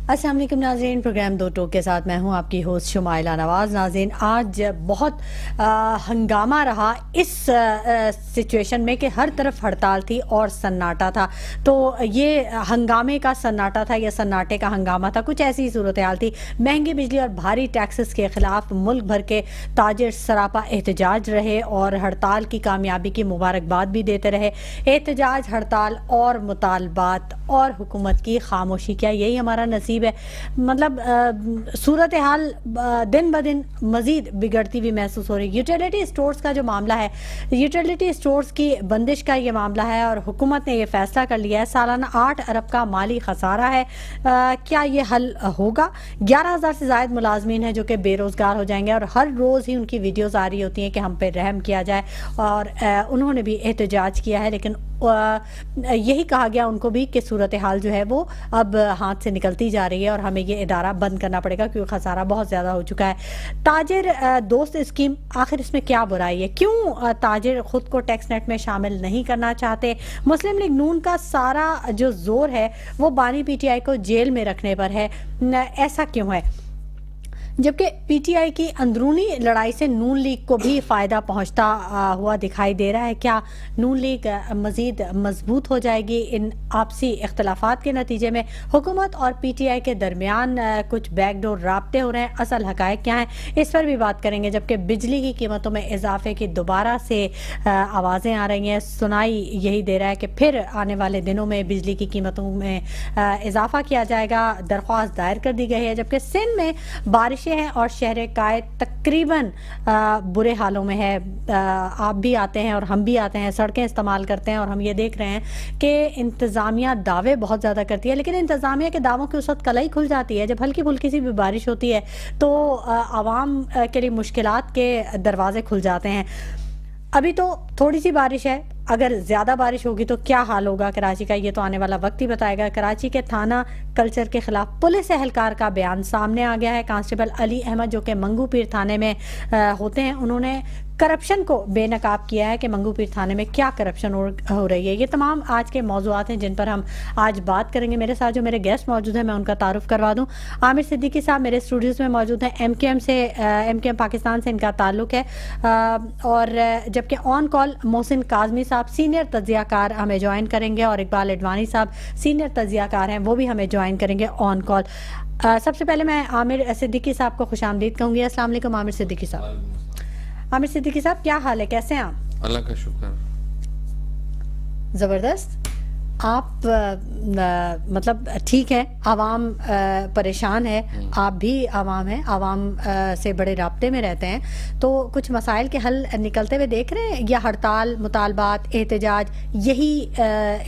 अस्सलाम वालेकुम नाज़रीन, प्रोग्राम दो टोक के साथ मैं हूं आपकी होस्ट शुमाइला नवाज़। नाज़रीन, आज बहुत हंगामा रहा इस सिचुएशन में कि हर तरफ हड़ताल थी और सन्नाटा था। तो ये हंगामे का सन्नाटा था या सन्नाटे का हंगामा था, कुछ ऐसी सूरत हाल थी। महंगी बिजली और भारी टैक्सेस के खिलाफ मुल्क भर के ताजिर सरापा एहतजाज रहे और हड़ताल की कामयाबी की मुबारकबाद भी देते रहे। एहतजाज, हड़ताल और मुतालबात और हुकूमत की खामोशी, क्या यही हमारा नसीब है? मतलब सूरत हाल दिन ब दिन मजीद बिगड़ती हुई महसूस हो रही। यूटिलिटी स्टोर्स का जो मामला है, यूटिलिटी स्टोर्स की बंदिश का ये मामला है और हुकूमत ने ये फैसला कर लिया है। सालाना 8 अरब का माली खसारा है। क्या ये हल होगा? 11,000 से ज़ायद मुलाजमीन हैं जो कि बेरोज़गार हो जाएंगे और हर रोज़ ही उनकी वीडियोज़ आ रही होती हैं कि हम पे रहम किया जाए। और उन्होंने भी एहतजाज किया है, लेकिन यही कहा गया उनको भी कि सूरत हाल जो है वो अब हाथ से निकलती जा रही है और हमें ये इदारा बंद करना पड़ेगा क्योंकि खसारा बहुत ज़्यादा हो चुका है। ताजिर दोस्त स्कीम, आखिर इसमें क्या बुराई है? क्यों ताजिर खुद को टैक्स नेट में शामिल नहीं करना चाहते? मुस्लिम लीग नून का सारा जो जोर है वो बानी पीटीआई को जेल में रखने पर है। ऐसा क्यों है? जबकि पीटीआई की अंदरूनी लड़ाई से नून लीग को भी फ़ायदा पहुंचता हुआ दिखाई दे रहा है। क्या नून लीग मज़ीद मजबूत हो जाएगी इन आपसी इख्तलाफात के नतीजे में? हुकूमत और पीटीआई के दरमियान कुछ बैकडोर राब्ते हो रहे हैं। असल हक़ाइक़ क्या हैं, इस पर भी बात करेंगे। जबकि बिजली की कीमतों में इजाफे की दोबारा से आवाज़ें आ रही हैं। सुनाई यही दे रहा है कि फिर आने वाले दिनों में बिजली की कीमतों में इजाफा किया जाएगा। दरख्वास्त दायर कर दी गई है। जबकि सिंध में बारिश हैं और शहर काय तकरीबन बुरे हालों में है। आप भी आते हैं और हम भी आते हैं, सड़कें इस्तेमाल करते हैं और हम ये देख रहे हैं कि इंतज़ामिया दावे बहुत ज़्यादा करती है, लेकिन इंतज़ामिया के दावों की उस वक्त कलाई खुल जाती है जब हल्की फुल्की सी भी बारिश होती है तो आवाम के लिए मुश्किलात के दरवाजे खुल जाते हैं। अभी तो थोड़ी सी बारिश है, अगर ज़्यादा बारिश होगी तो क्या हाल होगा कराची का, ये तो आने वाला वक्त ही बताएगा। कराची के थाना कल्चर के खिलाफ पुलिस एहलकार का बयान सामने आ गया है। कांस्टेबल अली अहमद जो कि मंगू पीर थाने में होते हैं, उन्होंने करप्शन को बेनकाब किया है कि मंगू पीर थाने में क्या करप्शन हो रही है। ये तमाम आज के मौज़ूआत हैं जिन पर हम आज बात करेंगे। मेरे साथ जो मेरे गेस्ट मौजूद हैं मैं उनका तारुफ करवा दूं। आमिर सिद्दीकी साहब मेरे स्टूडियोज़ में मौजूद हैं। एमकेएम पाकिस्तान से इनका ताल्लुक़ है। और जबकि ऑन कॉल मोहसिन काज़मी साहब सीनियर तज्ज़ियाकार हमें ज्वाइन करेंगे और इकबाल एडवानी साहब सीनियर तज्ज़ियाकार हैं, वो भी हमें ज्वाइन करेंगे ऑन कॉल। सबसे पहले मैं आमिर सिद्दीकी साहब को खुशामदीद कहूँगी। अस्सलाम वालेकुम आमिर सिद्दीकी साहब। आमिर सिद्दीकी साहब, क्या हाल है, कैसे हैं आप? अल्लाह का शुक्र। ज़बरदस्त। आप मतलब ठीक है, आवाम परेशान है, आप भी आवाम हैं, आवाम से बड़े राब्ते में रहते हैं, तो कुछ मसाइल के हल निकलते हुए देख रहे हैं या हड़ताल, मुतालबात, एहतजाज, यही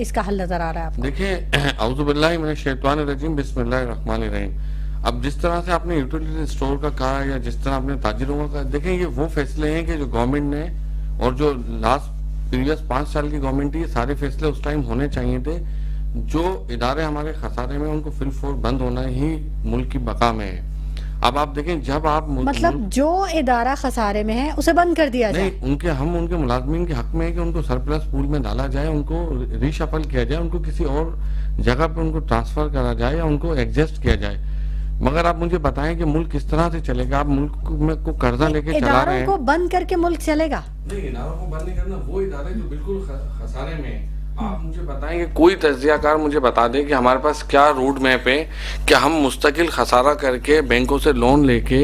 इसका हल नज़र आ रहा है आपको? देखिए, औज़ु बिल्लाहि मिनश शैतानिर रजीम, बिस्मिल्लाहिर रहमानिर रहीम। अब जिस तरह से आपने यूटिलिटी स्टोर का कहा या जिस तरह आपने ताजिरों का कहा, देखें ये वो फैसले हैं कि जो गवर्नमेंट ने और जो लास्ट प्रीवियस 5 साल की गवर्नमेंट थी, ये सारे फैसले उस टाइम होने चाहिए थे। जो इदारे हमारे खसारे में उनको फिल फोर बंद होना ही मुल्क की बका में है। अब आप देखें, जब आप मतलब जो इदारा खसारे में है उसे बंद कर दिया जाए? नहीं, उनके मुलाजमीन के हक में है कि उनको सरप्लस पूल में डाला जाए, उनको रीशफल किया जाए, उनको किसी और जगह पे उनको ट्रांसफर करा जाए या उनको एडजस्ट किया जाए। मगर आप मुझे बताएं कि मुल्क किस तरह से चलेगा? आप मुल्क में को कर्जा लेके चला रहे हैं। इदारों को बंद करके मुल्क चलेगा? नहीं, इदारों को बंद नहीं करना, वो इदारे जो बिल्कुल खसारे में है। आप मुझे बताएं कि कोई तज्जियाकार मुझे बता दे कि हमारे पास क्या रूट मैप है कि हम मुस्तकिल खसारा करके बैंकों से लोन लेके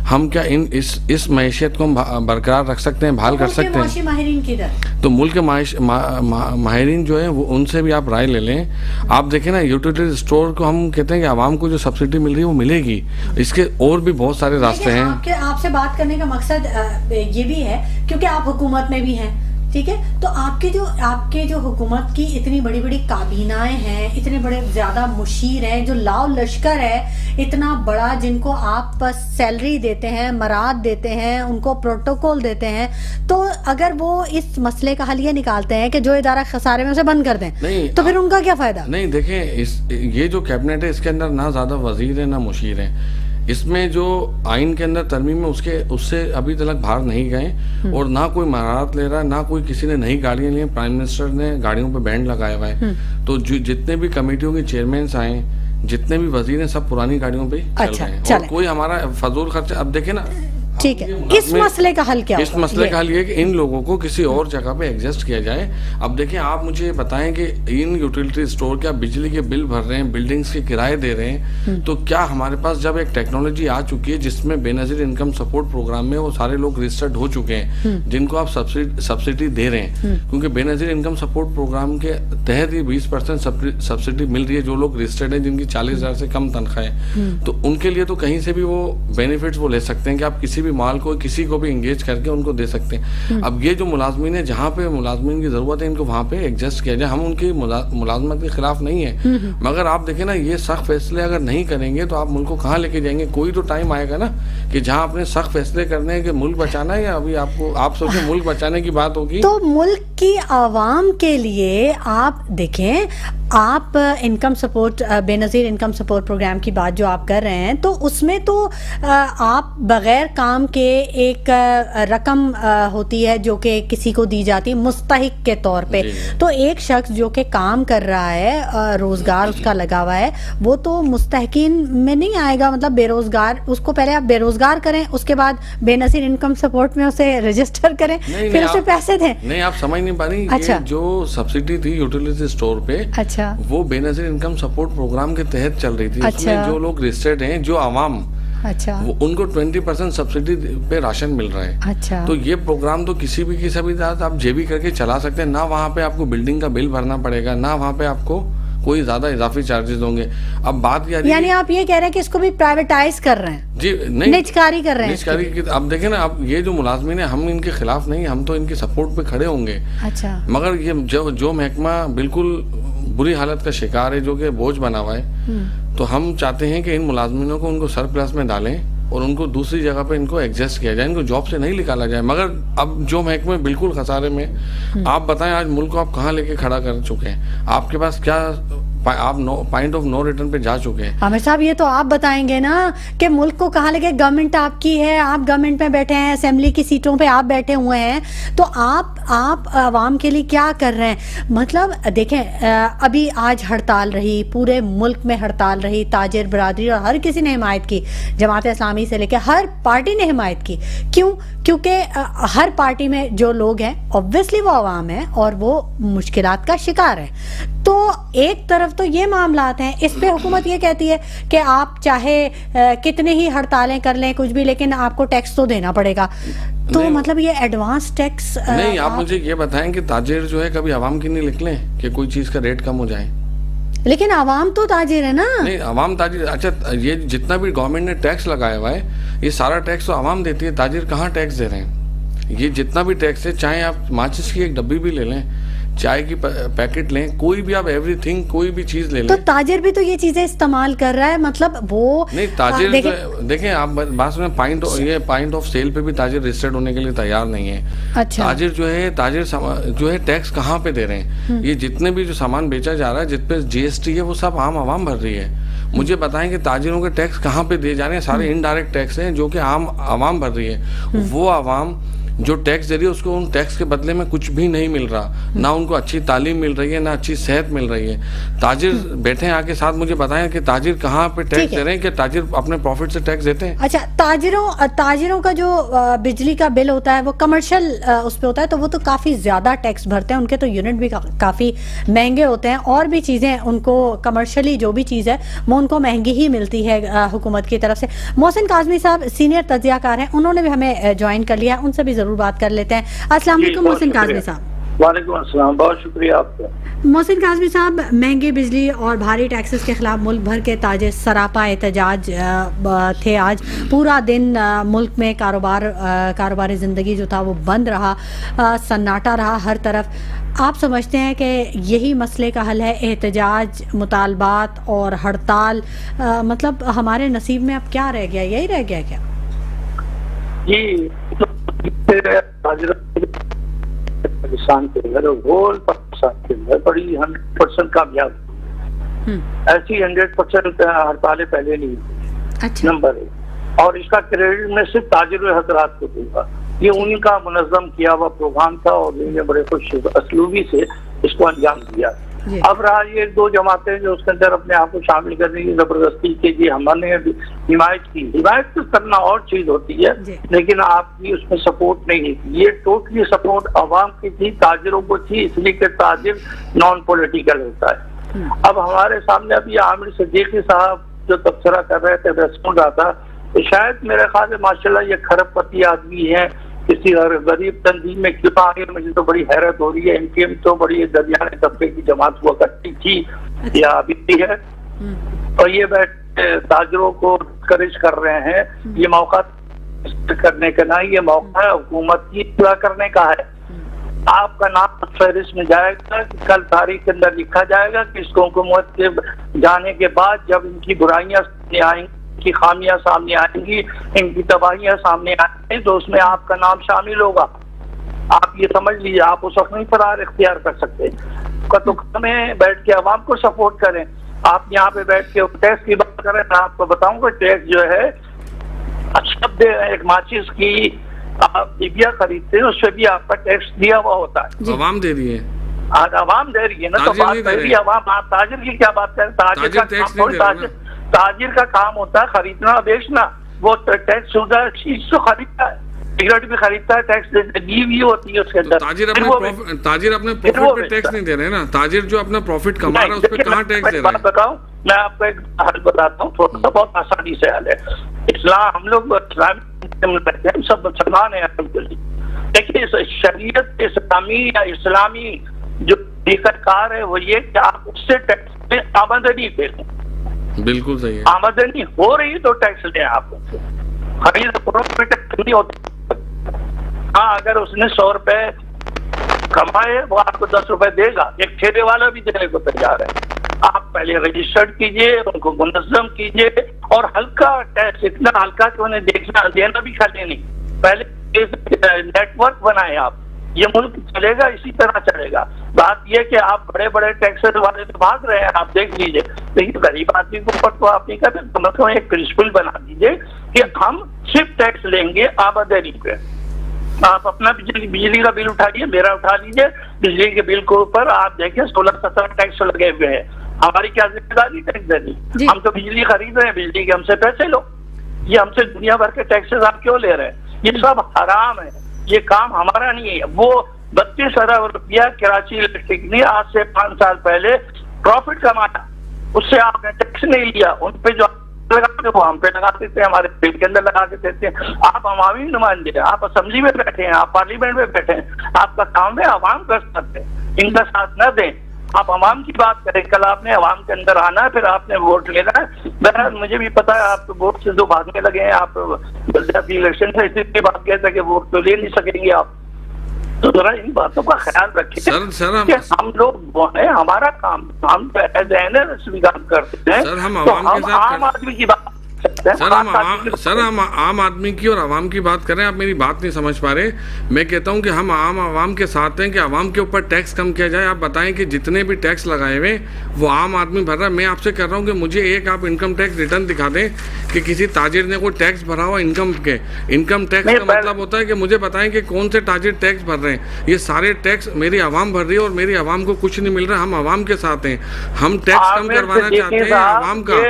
हम क्या इस मैशियत को बरकरार रख सकते हैं, बहाल कर सकते हैं? माहिरीन किधर? तो मुल्क के माहिरीन जो है वो उनसे भी आप राय ले लें। आप देखें ना, यूटिलिटी स्टोर को हम कहते हैं कि आवाम को जो सब्सिडी मिल रही है वो मिलेगी, इसके और भी बहुत सारे रास्ते हैं। आपसे बात करने का मकसद ये भी है क्योंकि आप हुकूमत में भी हैं, ठीक है? तो आपके जो हुकूमत की इतनी बड़ी बड़ी काबीनाएं हैं, इतने बड़े ज्यादा मुशीर हैं, जो लाव लश्कर है इतना बड़ा, जिनको आप सैलरी देते हैं, मराद देते हैं, उनको प्रोटोकॉल देते हैं, तो अगर वो इस मसले का हल ये निकालते हैं कि जो इदारा खसारे में उसे बंद कर दें, तो फिर उनका क्या फायदा? नहीं, देखें, ये जो कैबिनेट है इसके अंदर ना ज्यादा वजीर है ना मुशीर है। इसमें जो आइन के अंदर तरमीम है उससे अभी तक बाहर नहीं गए और ना कोई महारात ले रहा है, ना कोई किसी ने नई गाड़ियां ली। प्राइम मिनिस्टर ने गाड़ियों पे बैंड लगाया हुआ है। तो जितने भी कमेटियों के चेयरमैन आए जितने भी वजीर हैं सब पुरानी गाड़ियों पे चल रहे हैं, और कोई हमारा फजूल खर्चा। अब देखे ना, ठीक है, इस मसले का हल क्या? इस मसले का हल ये कि इन लोगों को किसी और जगह पे एडजस्ट किया जाए। अब देखिए, आप मुझे बताएं कि इन यूटिलिटी स्टोर क्या बिजली के बिल भर रहे हैं, बिल्डिंग्स के किराए दे रहे हैं, तो क्या हमारे पास जब एक टेक्नोलॉजी आ चुकी है जिसमें बेनजीर इनकम सपोर्ट प्रोग्राम में वो सारे लोग रजिस्टर्ड हो चुके हैं जिनको आप सब्सिडी दे रहे हैं, क्योंकि बेनजीर इनकम सपोर्ट प्रोग्राम के तहत ही 20% सब्सिडी मिल रही है जो लोग रजिस्टर्ड हैं, जिनकी 40,000 से कम तनख्वाह है, तो उनके लिए तो कहीं से भी वो बेनिफिट्स वो ले सकते हैं कि आप किसी माल को किसी को भी इंगेज करके उनको दे सकते हैं। अब ये जो मुलाजमीन है, जहाँ पे मुलाजमीन की जरूरत है, इनको वहाँ पे एडजस्ट किया जाए। हम उनकी मुलाजमत के खिलाफ नहीं है, मगर आप देखें ना, ये सख्त फैसले अगर नहीं करेंगे तो आप मुल्क को कहाँ लेके जाएंगे? कोई तो टाइम आएगा ना कि जहाँ आपने सख्त फैसले करने हैं कि मुल्क बचाना है, या अभी आपको आप सोचें मुल्क बचाने की बात होगी तो मुल्क की आवाम के लिए आप देखें, आप income support, Benazir income support programme की बात जो आप कर रहे हैं, तो उसमें तो आप बगैर काम के एक रकम होती है जो कि किसी को दी जाती है मुस्तहिक के तौर पे। तो एक शख्स जो कि काम कर रहा है, रोजगार उसका लगा हुआ है, वो तो मुस्तहिकीन में नहीं आएगा। मतलब बेरोजगार, उसको पहले आप बेरोजगार करें, उसके बाद बेनजीर इनकम सपोर्ट में उसे रजिस्टर करें, फिर उसे पैसे दें। नहीं, आप समझ नहीं पा रही। अच्छा, जो सब्सिडी थी यूटिलिटी स्टोर पे, अच्छा, वो बेनजीर इनकम सपोर्ट प्रोग्राम के तहत चल रही थी। अच्छा, उसमें जो लोग रजिस्टर्ड हैं, जो आवाम, अच्छा, वो उनको 20% सब्सिडी पे राशन मिल रहा है। अच्छा, तो ये प्रोग्राम तो किसी भी आप जेबी करके चला सकते हैं ना। वहाँ पे आपको बिल्डिंग का बिल भरना पड़ेगा, ना वहाँ पे आपको कोई ज्यादा इजाफी चार्जेस होंगे। अब बात यानी आप ये कह रहे हैं कि इसको भी प्राइवेटाइज कर रहे हैं? जी नहीं, निजकारी कर रहे हैं, निजकारी की। अब देखें ना, अब ये जो मुलाजमीन है, हम इनके खिलाफ नहीं, हम तो इनके सपोर्ट पे खड़े होंगे। अच्छा, मगर ये जो महकमा बिल्कुल बुरी हालत का शिकार है, जो कि बोझ बना हुआ है, तो हम चाहते हैं कि इन मुलाजमीनों को उनको सरप्लस में डालें और उनको दूसरी जगह पे इनको एडजस्ट किया जाए, इनको जॉब से नहीं निकाला जाए। मगर अब जो महकमे बिल्कुल खसारे में, आप बताएं आज मुल्क को आप कहाँ लेके खड़ा कर चुके हैं? आपके पास क्या, आप पॉइंट ऑफ नो रिटर्न पे जा चुके हैं। आमिर साहब, ये तो आप बताएंगे ना कि मुल्क को कहाँ लेके। गवर्नमेंट आपकी है, आप गवर्नमेंट में बैठे हैं, असेंबली की सीटों पे आप बैठे हुए हैं, तो आप आवाम के लिए क्या कर रहे हैं? मतलब देखें, अभी आज हड़ताल रही, पूरे मुल्क में हड़ताल रही, ताजिर बरादरी और हर किसी ने हिमायत की, जमात इस्लामी से लेकर हर पार्टी ने हिमायत की। क्यों? क्योंकि हर पार्टी में जो लोग हैं, ऑब्वियसली वो आवाम है और वो मुश्किलात का शिकार है। तो एक तरफ तो ये मामलात हैं, इस पे हुकूमत ये कहती है कि आप चाहे कितने ही हड़तालें कर लें, कुछ भी, लेकिन आपको टैक्स तो देना पड़ेगा। तो मतलब ये एडवांस टैक्स नहीं। आप मुझे ये बताएं कि ताजिर जो है कभी आवाम की नहीं निकले कि कोई चीज का रेट कम हो जाए? लेकिन आवाम तो ताजिर है ना। नहीं, आवाम ताजिर। अच्छा, ये जितना भी गवर्नमेंट ने टैक्स लगाया हुआ है, ये सारा टैक्स तो आवाम देती है, ताजिर कहाँ टैक्स दे रहे हैं? ये जितना भी टैक्स है, चाहे आप माचिस की एक डब्बी भी ले लें, चाय की पैकेट लें, कोई भी आप एवरीथिंग, कोई भी चीज ले लें, तो ताजिर भी तो ये चीजें इस्तेमाल कर रहा है। मतलब वो नहीं, ताजिर देखें आप बात सुने, पॉइंट ऑफ सेल पे भी ताजिर रजिस्टर्ड होने के लिए तैयार नहीं है। अच्छा, ताजिर जो है टैक्स कहाँ पे दे रहे हैं? ये जितने भी जो सामान बेचा जा रहा है, जितने जीएसटी है, वो सब आवाम भर रही है। मुझे बताएं कि ताजिरों के टैक्स कहाँ पे दिए जा रहे हैं? सारे इनडायरेक्ट टैक्स हैं जो कि आवाम भर रही है। वो आवाम जो टैक्स दे रही है, उसको उन टैक्स के बदले में कुछ भी नहीं मिल रहा, ना उनको अच्छी तालीम मिल रही है, ना अच्छी सेहत मिल रही है। ताजिर बैठे हैं आके साथ मुझे बताएं कि ताजिर कहाँ पे टैक्स दे रहे हैं, कि ताजिर अपने प्रॉफिट से टैक्स देते हैं? अच्छा, ताजिरों का जो बिजली का बिल होता है वो कमर्शियल उस पे होता है, तो वो तो काफी ज्यादा टैक्स भरते हैं, उनके तो यूनिट भी काफी महंगे होते हैं, और भी चीजें उनको कमर्शियली जो भी चीज है वो उनको महंगी ही मिलती है हुकूमत की तरफ से। मोहसिन काज़मी साहब सीनियर तज्जियाकार हैं, उन्होंने भी हमें ज्वाइन कर लिया, उनसे भी बात कर लेते हैं। अस्सलाम वालेकुम मोहसिन काज़मी साहब। वालेकुम अस्सलाम, बहुत शुक्रिया आपका। मोहसिन काज़मी साहब, महंगी बिजली और भारी टैक्सेस के खिलाफ मुल्क भर के ताजिर सरापा एहतजाज थे। आज पूरा दिन मुल्क में कारोबारी ज़िंदगी जो था वो बंद रहा, सन्नाटा रहा हर तरफ। आप समझते हैं कि यही मसले का हल है, एहतजाज, मुतालबात और हड़ताल? मतलब हमारे नसीब में अब क्या रह गया, यही रह गया क्या? जी, पाकिस्तान के अंदर, होल पाकिस्तान के अंदर बड़ी 100% कामयाब, ऐसी 100% हड़तालें पहले नहीं हुई। अच्छा। नंबर 1, और इसका क्रेडिट मैं सिर्फ ताजिर हजरात को दूंगा। ये उनका मुनज़्ज़म किया हुआ प्रोग्राम था और उन्होंने बड़े खुश असलूबी से इसको अंजाम दिया। अब रहा ये 2 जमातें जो उसके अंदर अपने आप को शामिल करने की जबरदस्ती के लिए हमने हिमायत की। हिमायत तो करना और चीज होती है, लेकिन आपकी उसमें सपोर्ट नहीं थी। ये टोटली सपोर्ट अवाम की थी, ताजिरों को थी, इसलिए कि ताजिर नॉन पॉलिटिकल होता है। अब हमारे सामने अभी आमिर सिद्दीकी साहब जो तबसरा कर रहे थे, मैं सुन रहा था, तो शायद मेरे ख्याल से माशाल्लाह ये खरबपति आदमी है, किसी गरीब तंजीम में क्यों आगे, मुझे तो बड़ी हैरत हो रही है। इनकी तो बड़ी दरमियाने तबके की जमात हुआ करती थी या अभी भी है, और ये बैठ ताजरोों को करेज कर रहे हैं। ये मौका करने का ना, ये मौका है हुकूमत की पूरा करने का है। आपका नाम फहरिस्त में जाएगा, कल तारीख के अंदर लिखा जाएगा कि इसको हुकूमत के जाने के बाद जब इनकी बुराइयां सामने आएंगी, की खामियां सामने आएंगी, इनकी तबाहियां सामने आएंगी, तो उसमें आपका नाम शामिल होगा। आप ये समझ लीजिए, आप उस वक्त नहीं फरार इख्तियार कर सकते। तो हमें बैठ के अवाम को सपोर्ट करें। आप यहाँ पे बैठ के टैक्स की बात करें, मैं आपको बताऊंगा टैक्स जो है शब्द एक माचिस की आप डिबिया खरीदते हैं, उस पर भी आपका टैक्स दिया हुआ होता है। अवाम दे रही है, अवाम दे रही है ना, तो बात करेगी अवाम। आप ताजिर की क्या बात करें? ताजिर का काम होता है खरीदना बेचना, वो टैक्स शुदा चीज तो खरीदता है, सिगरेट भी खरीदता है, टैक्स दी हुई होती है उसके अंदर। ताजिर अपने प्रॉफिट पे टैक्स नहीं दे रहे ना, ताजिर जो अपना प्रॉफिट कमा रहा है उस पे कहाँ टैक्स दे रहा है? बताऊं, मैं आपको एक हल बताता हूँ, थोड़ा सा बहुत आसानी से हल है। इस्लाम, हम लोग इस्लाम सब मुसलमान है। देखिए शरीयत इस्लामी या इस्लामी जो तरीकाकार है वो ये कि आप उससे टैक्स में आमदनी पे, बिल्कुल सही है, आमदनी हो रही तो टैक्स दें। आप खरीद टैक्स नहीं होता। हाँ, अगर उसने 100 रुपए कमाए वो आपको 10 रुपए देगा, एक ठेले वाला भी देने को तैयार है। आप पहले रजिस्टर्ड कीजिए, उनको मुनज़्ज़म कीजिए, और हल्का टैक्स, इतना हल्का कि उन्हें देखना देना भी खाली नहीं, पहले नेटवर्क बनाए आप। ये मुल्क चलेगा, इसी तरह चलेगा। बात यह कि आप बड़े बड़े टैक्सेस वाले तो भाग रहे हैं, आप देख लीजिए, लेकिन गरीब आदमी के ऊपर तो आप नहीं करते। तो मतलब एक प्रिंसिपल बना दीजिए कि हम सिर्फ टैक्स लेंगे आमदनी पे। आप अपना बिजली का बिल उठाइए, मेरा उठा लीजिए, बिजली के बिल के ऊपर आप देखिए 16-17 टैक्स लगे हुए हैं। हमारी क्या जिम्मेदारी टैक्स देनी? हम तो बिजली खरीद रहे हैं, बिजली के हमसे पैसे लो। ये हमसे दुनिया भर के टैक्सेस आप क्यों ले रहे हैं? ये सब हराम है, ये काम हमारा नहीं है। वो 32 अरब रुपया कराची इलेक्ट्रिक ने आज से 5 साल पहले प्रॉफिट कमाया, उससे आपने टैक्स नहीं लिया। उन पे जो लगाते वो हम पे लगा देते हैं, हमारे बिल के अंदर लगा के देते हैं। आप अवामी नुमाइंदे हैं, आप असेंबली में बैठे हैं, आप पार्लियामेंट में बैठे हैं, आपका काम है अवाम का साथ है, इनका साथ न दें। आप अवाम की बात करें, कल आपने अवाम के अंदर आना है, फिर आपने वोट लेना है। बहरहाल मुझे भी पता है आप तो वोट से जो भागने लगे हैं, आप बल्दियाती इलेक्शन से इसलिए भाग गए थे कि वोट तो ले नहीं सकेंगे आप। तो जरा इन बातों का ख्याल रखिए कि हम लोग वो है, हमारा काम, हम एज एन काम करते हैं, तो हम आम आदमी की बात सर हम आम आदमी की और आवाम की बात करें, आप मेरी बात नहीं समझ पा रहे। मैं कहता हूं कि हम आवाम के साथ हैं कि आवाम के ऊपर टैक्स कम किया जाए। आप बताएं कि जितने भी टैक्स लगाए हुए वो आम आदमी भर रहा है। मैं आपसे कह रहा हूं कि मुझे एक आप इनकम टैक्स रिटर्न दिखा दें कि किसी ताजिर ने कोई टैक्स भरा हुआ इनकम के। इनकम टैक्स का मतलब होता है कि मुझे बताएं कि कौन से ताजिर टैक्स भर रहे हैं। ये सारे टैक्स मेरी आवाम भर रही है और मेरी आवाम को कुछ नहीं मिल रहा। हम आवाम के साथ हैं, हम टैक्स कम करवाना चाहते हैं आवाम का।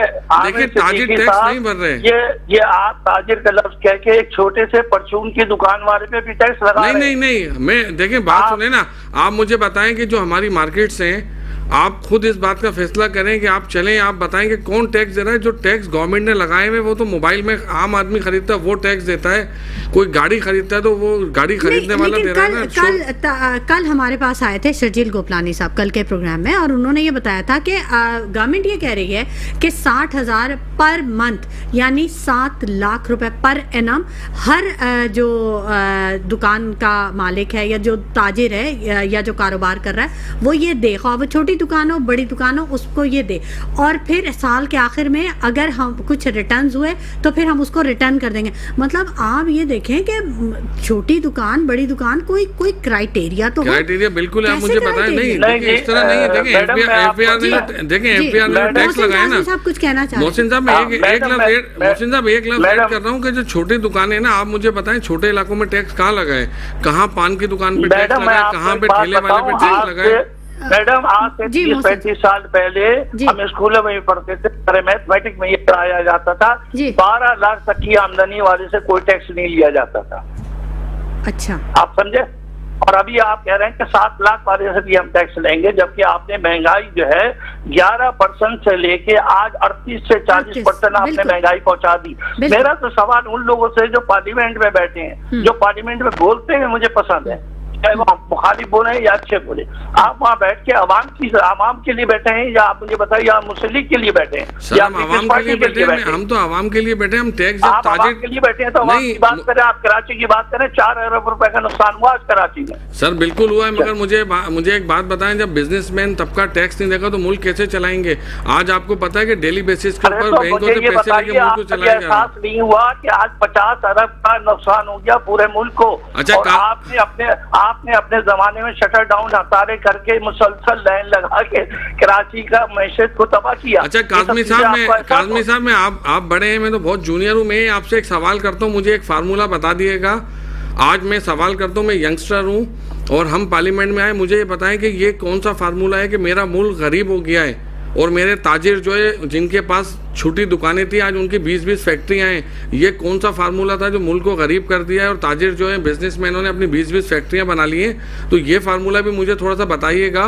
देखिए ताजिर टैक्स नहीं भर रहे। ये आप ताजिर का लफ्ज कह के एक छोटे से परचून की दुकान वाले पे भी टैक्स लगा रहे हैं। नहीं, मैं देखिए बात सुने ना, आप मुझे बताएं कि जो हमारी मार्केट्स हैं, आप खुद इस बात का फैसला करें कि आप चलें, आप बताएं कि कौन टैक्स दे रहा है। जो टैक्स गवर्नमेंट ने लगाए हुए वो तो मोबाइल में आम आदमी खरीदता है वो टैक्स देता है, कोई गाड़ी खरीदता है तो वो गाड़ी खरीदने वाला दे रहा है ना। कल हमारे पास आए थे शर्जील गोपलानी साहब कल के प्रोग्राम में, और उन्होंने ये बताया था कि गवर्नमेंट ये कह रही है कि 60,000 पर मंथ यानी 7 लाख रुपए पर एनम हर जो दुकान का मालिक है या जो ताजिर है या जो कारोबार कर रहा है वो ये दे, वो छोटी दुकान हो बड़ी दुकान हो उसको ये दे। और फिर साल के आखिर में अगर हम कुछ रिटर्न्स हुए तो फिर हम उसको रिटर्न कर देंगे। मतलब आप ये देखें कि छोटी दुकान बड़ी दुकान कोई क्राइटेरिया तो क्राइटेरिया बिल्कुल है, मुझे पता है। नहीं इस तरह नहीं है। देखें एफबीआर ने टैक्स लगाया ना। आप कुछ कहना चाहते हैं? मोहसिन साहब मैं एक लफ्ज ऐड कर रहा हूँ कि जो छोटी दुकानें ना, आप मुझे बताएं छोटे इलाकों में टैक्स कहाँ लगाए, कहाँ पान की दुकान पे टैक्स लगाए, कहाँ पे ठेले वाले पे टैक्स लगाए। मैडम आज से 30-35 साल पहले हम स्कूलों में भी पढ़ते थे, मैथमेटिक्स में ये पढ़ाया जाता था, 12 लाख तक की आमदनी वाले से कोई टैक्स नहीं लिया जाता था। अच्छा, आप समझे? और अभी आप कह रहे हैं कि 7 लाख वाले से भी हम टैक्स लेंगे, जबकि आपने महंगाई जो है 11% से लेके आज 38 से 40% आपने महंगाई पहुंचा दी। मेरा तो सवाल उन लोगों से जो पार्लियामेंट में बैठे हैं, जो पार्लियामेंट में बोलते हैं मुझे पसंद है, चाहे वो बुखारी बोले या अच्छे बोले, आप वहाँ बैठ के आवाम के लिए बैठे हैं या आप मुझे बताइए आप मुस्लिम लीग के लिए बैठे हैं? सर, हम आवाम के लिए बैठे हैं। हम तो आवाम के लिए बैठे हैं। हम टैक्स आप आवाम के लिए बैठे हैं तो आवाम की बात करें, आप कराची की बात करें, 4 अरब रुपए का नुकसान हुआ आज कराची में। सर बिल्कुल हुआ है, मगर मुझे एक बात बताएं, जब बिजनेसमैन तबका टैक्स नहीं देगा तो मुल्क कैसे चलाएंगे? आज आपको पता है कि डेली बेसिस के ऊपर बैंकों से पैसे लेके मुल्क को चलाया जा रहा है। एहसास नहीं हुआ कि आज 50 अरब का नुकसान हो गया पूरे मुल्क को। अच्छा, आपने अपने जमाने में शटर डाउन हड़तालें करके मुसलसल लाइन लगा के कराची का मैशत को तबाह किया। अच्छा काज़मी साहब, मैं आप बड़े हैं, मैं तो बहुत जूनियर हूँ। मैं आपसे एक सवाल करता हूँ, मुझे एक फार्मूला बता दिएगा। आज मैं सवाल करता हूँ, मैं यंगस्टर हूँ और हम पार्लियामेंट में आए, मुझे ये बताएं कि ये कौन सा फार्मूला है कि मेरा मुल्क गरीब हो गया है और मेरे ताजिर जो है जिनके पास छोटी दुकानें थी आज उनकी 20-20 फैक्ट्रियां हैं। ये कौन सा फार्मूला था जो मुल्क को गरीब कर दिया है और ताजिर जो है बिजनेसमैनों ने अपनी 20-20 फैक्ट्रियां बना ली हैं? तो ये फार्मूला भी मुझे थोड़ा सा बताइएगा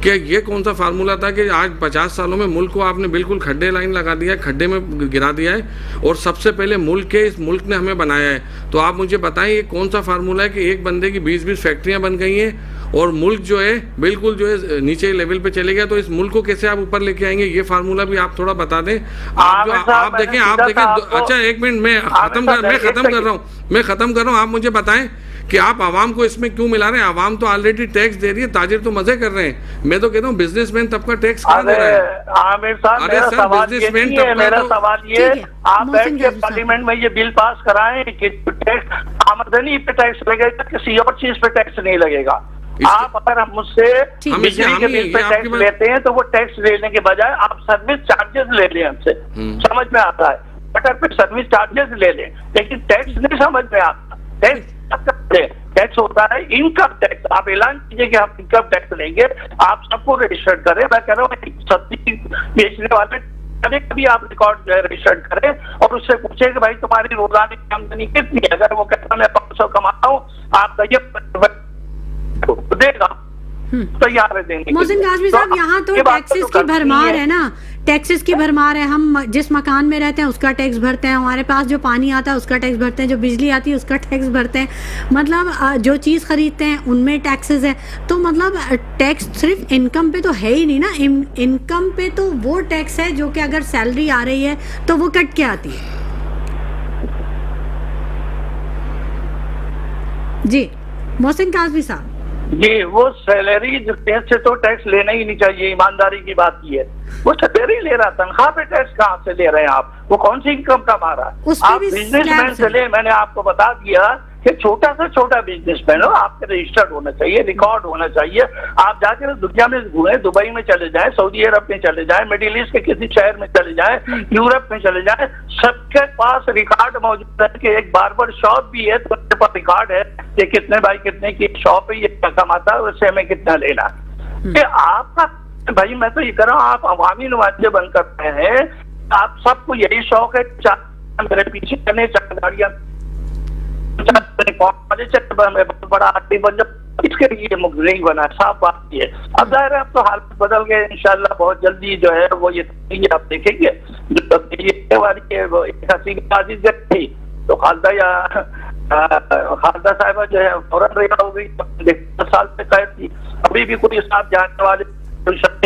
कि ये कौन सा फार्मूला था कि आज 50 सालों में मुल्क को आपने बिल्कुल खड्डे लाइन लगा दिया है, खड्डे में गिरा दिया है और सबसे पहले इस मुल्क ने हमें बनाया है। तो आप मुझे बताएं ये कौन सा फार्मूला है कि एक बंदे की 20-20 फैक्ट्रियाँ बन गई हैं और मुल्क जो है बिल्कुल जो है नीचे लेवल पे चले गया? तो इस मुल्क को कैसे आप ऊपर लेके आएंगे? ये फार्मूला भी आप थोड़ा बता दें। आप देखें अच्छा एक मिनट, मैं खत्म कर रहा हूँ। आप मुझे बताएं कि आप आवाम को इसमें क्यों मिला रहे हैं? आवाम तो ऑलरेडी टैक्स दे रही है, ताजिर तो मजे कर रहे हैं। मैं तो कहता हूँ बिजनेसमैन तबका टैक्स कहाँ दे रहा है? अरे सर, बिजनेसमैन तबका, मेरा सवाल ये, आप बैठ के पार्लियामेंट में ये बिल पास कराएं कि टैक्स आमदनी पे टैक्स लगेगा, किसी और चीज पे टैक्स नहीं लगेगा। आप अगर हम मुझसे बिजली के बिल पे टैक्स लेते हैं तो वो टैक्स लेने के बजाय आप सर्विस चार्जेस ले लें हमसे, समझ में आता है? बटर पे सर्विस चार्जेस ले लें, लेकिन टैक्स नहीं समझ में आता। टैक्स होता है इनकम टैक्स। आप ऐलान कीजिए कि आप इनकम टैक्स लेंगे, आप सबको रजिस्टर्ड करें। मैं कह रहा हूँ सब्जी बेचने वाले कभी आप रिकॉर्ड रजिस्टर्ड करें और उससे पूछे कि भाई तुम्हारी रोजाना की आमदनी कितनी है? अगर वो कहता मैं 500 कमाता हूँ, आप कहिए देगा, तैयार है देने। मोहसिन काज़मी साहब, यहाँ तो टैक्सेस की भरमार है ना, टैक्सेस की भरमार है। हम जिस मकान में रहते हैं उसका टैक्स भरते हैं, हमारे पास जो पानी आता है उसका टैक्स भरते हैं, जो बिजली आती है उसका टैक्स भरते हैं, मतलब जो चीज़ खरीदते हैं उनमें टैक्सेस है। तो मतलब टैक्स सिर्फ इनकम पे तो है ही नहीं ना, इनकम पे तो वो टैक्स है जो कि अगर सैलरी आ रही है तो वो कट के आती है। जी मोहसिन काज़मी साहब जी, वो सैलरी से तो टैक्स लेना ही नहीं चाहिए, ईमानदारी की बात की है। वो सैलरी ले रहा, तनख्वाह पे टैक्स कहाँ से ले रहे हैं आप? वो कौन सी इनकम कमा रहा है? आप बिजनेसमैन से ले, मैंने आपको बता दिया कि छोटा से छोटा बिजनेसमैन हो, आपके रजिस्टर्ड होना चाहिए, रिकॉर्ड होना चाहिए। आप जाकर दुनिया में घूमे, दुबई में चले जाएं, सऊदी अरब में चले जाएं, मिडिल ईस्ट के किसी शहर में चले जाएं, यूरोप में चले जाएं, सबके पास रिकॉर्ड मौजूद है कि एक बार्बर शॉप भी है तो उसके पास रिकॉर्ड है कि कितने बाई कितने की शॉप है, ये क्या कमाता है, उससे हमें कितना लेना। आपका भाई मैं तो ये कर रहा हूँ, आप अवामी नुमाइंदे बन करते हैं, आप सबको यही शौक है मेरे पीछे करने, चार गाड़ियां बड़ा आदमी बन जाओ, इसके लिए नहीं बना, साफ बात ये। अब जाहिर है अब तो हालत बदल गए, इंशाल्लाह बहुत जल्दी जो है वो ये आप देखेंगे जो तब्दीली वाली है, वो हसीन थी तो खालदा साहिबा जो है फौरन रिहा हो गई, 10 साल से कैद थी। अभी भी कोई साथ जाने वाले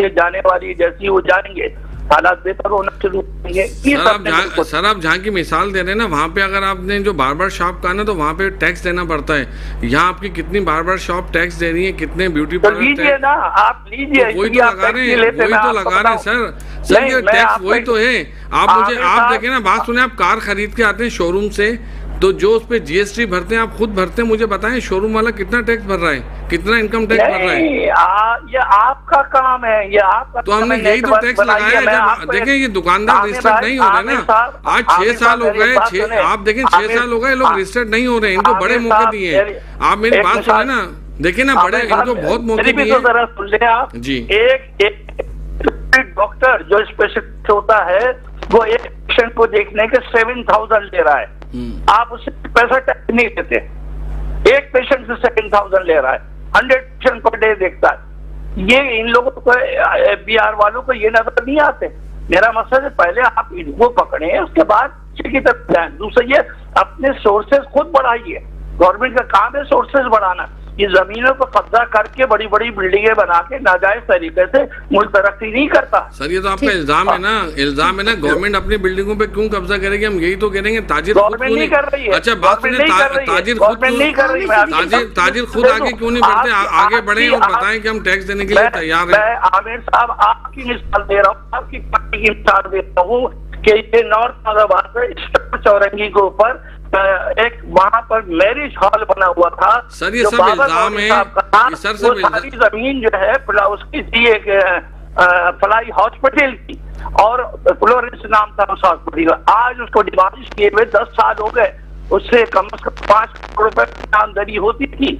जाने वाली जैसी वो जाएंगे, हालात बेहतर होना शुरू होंगे। सर आप जहाँ की मिसाल दे रहे हैं ना, वहाँ पे अगर आपने जो बार्बर शॉप का ना तो वहाँ पे टैक्स देना पड़ता है। यहाँ आपकी कितनी बार्बर शॉप टैक्स दे रही है, कितने ब्यूटी पार्लर लीजिए ना, आप लीजिए, वही तो लगा रहे हैं सर ये टैक्स वही तो है। आप देखें ना, बात सुने, आप कार खरीद के आते हैं शोरूम से तो जो उस पे जीएसटी भरते हैं आप खुद भरते हैं, मुझे बताएं शोरूम वाला कितना टैक्स भर रहा है, कितना इनकम टैक्स भर रहा है? ये आपका काम है, ये आपका तो हमने यही तो टैक्स लगाया है। देखें ये दुकानदार रजिस्टर्ड नहीं हो रहे ना, आज 6 साल हो गए, आप देखें 6 साल हो गए लोग रजिस्टर्ड नहीं हो रहे, इनको बड़े मौके दिए हैं। आप मेरी बात सुने ना, देखिए ना, बड़े इनको बहुत मौके भी तो जरा सुन ले आप जी। एक डॉक्टर जो स्पेशलिस्ट होता है वो एक पेशेंट को देखने के 7,000 ले रहा है, आप उससे पैसा टैक्स नहीं देते। एक पेशेंट से 7,000 ले रहा है, 100 पेशेंट पर डे देखता है। ये इन लोगों को, बिहार वालों को ये नजर नहीं आते। मेरा मकसद है पहले आप इनको पकड़े, उसके बाद की तरफ जाए। दूसरा ये अपने सोर्सेज खुद बढ़ाइए, गवर्नमेंट का काम है सोर्सेज बढ़ाना। ये जमीनों पर कब्जा करके बड़ी बड़ी बिल्डिंगें बना के नाजायज तरीके से मुल्क तरक्की नहीं करता। सर ये तो आपका इल्जाम है ना, गवर्नमेंट अपनी बिल्डिंगों पे क्यों कब्जा करेगी? हम यही तो कहेंगे ताजिर गवर्नमेंट नहीं कर रही है। अच्छा बात सुनिए, ताजिर खुद आगे क्यों नहीं बढ़ते, आगे बढ़े और बताएं कि हम टैक्स देने के लिए तैयार हैं। आमिर साहब आपकी मिसाल दे रहा हूँ, आपकी पार्टी की मिसाल दे रहा हूँ कि ये नॉर्थ औरंगाबाद चौरंगी के ऊपर एक वहाँ पर मैरिज हॉल बना हुआ था। सर ये सब इल्जाम है, सर सब सारी जमीन जो है उसकी थी एक फ्लाई हॉस्पिटल की, और फ्लोरेंस नाम था उस हॉस्पिटल का। आज उसको डिमोलिश किए हुए 10 साल हो गए। उससे कम से कम 5 करोड़ रुपए की आमदनी होती थी,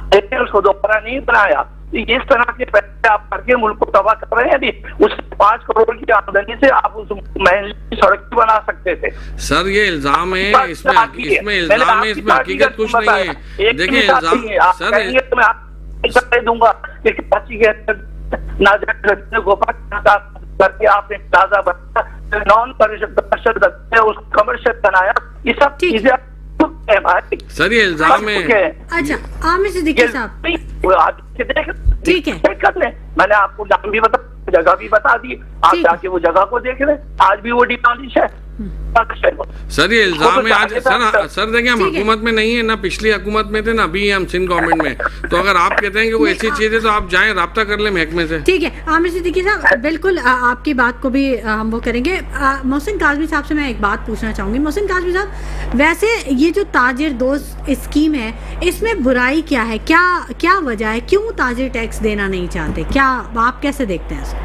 लेकिन उसको दोबारा नहीं बनाया। इस तरह के पैसे आप करके मुल्क को तबाह कर रहे हैं। उस 5 करोड़ की आमदनी से आप उस महल की सड़क भी बना सकते थे। सर ये इल्जाम है, इसमें इल्जाम है, इसमें हकीकत कुछ नहीं है। देखिए इल्जाम सर तो मैं आपको दूंगा कि कराची के नाजायज गोपा करके आपने ताजा बनाया, नॉन कमर्शियल कमर्शियल बनाया, ये सब चीजें सर ये इल्जाम है। अच्छा आमिर सिद्दीकी साहब ठीक है, कर ले, मैंने आपको नाम भी बता, जगह भी बता दी, आप जाके वो जगह को देख ले। आज भी वो डिमोलिश है। सर ये इल्जाम है आज। सर देखिए हम हुकूमत में नहीं है ना, पिछली हुकूमत में थे ना, अभी हम सिंध गवर्नमेंट में। तो अगर आप कहते हैं कि वो ऐसी चीज है तो आप जाएं, राब्ता कर ले महकमे से। ठीक है आमिर सिद्दीकी साहब, बिल्कुल आपकी बात को भी हम वो करेंगे। मोहसिन काज़मी साहब से मैं एक बात पूछना चाहूंगी। मोहसिन काज़मी साहब, वैसे ये जो ताजिर दोस्त स्कीम है, इसमें बुराई क्या है, क्या वजह है, क्यों ताजिर टैक्स देना नहीं चाहते, क्या आप कैसे देखते हैं इसको?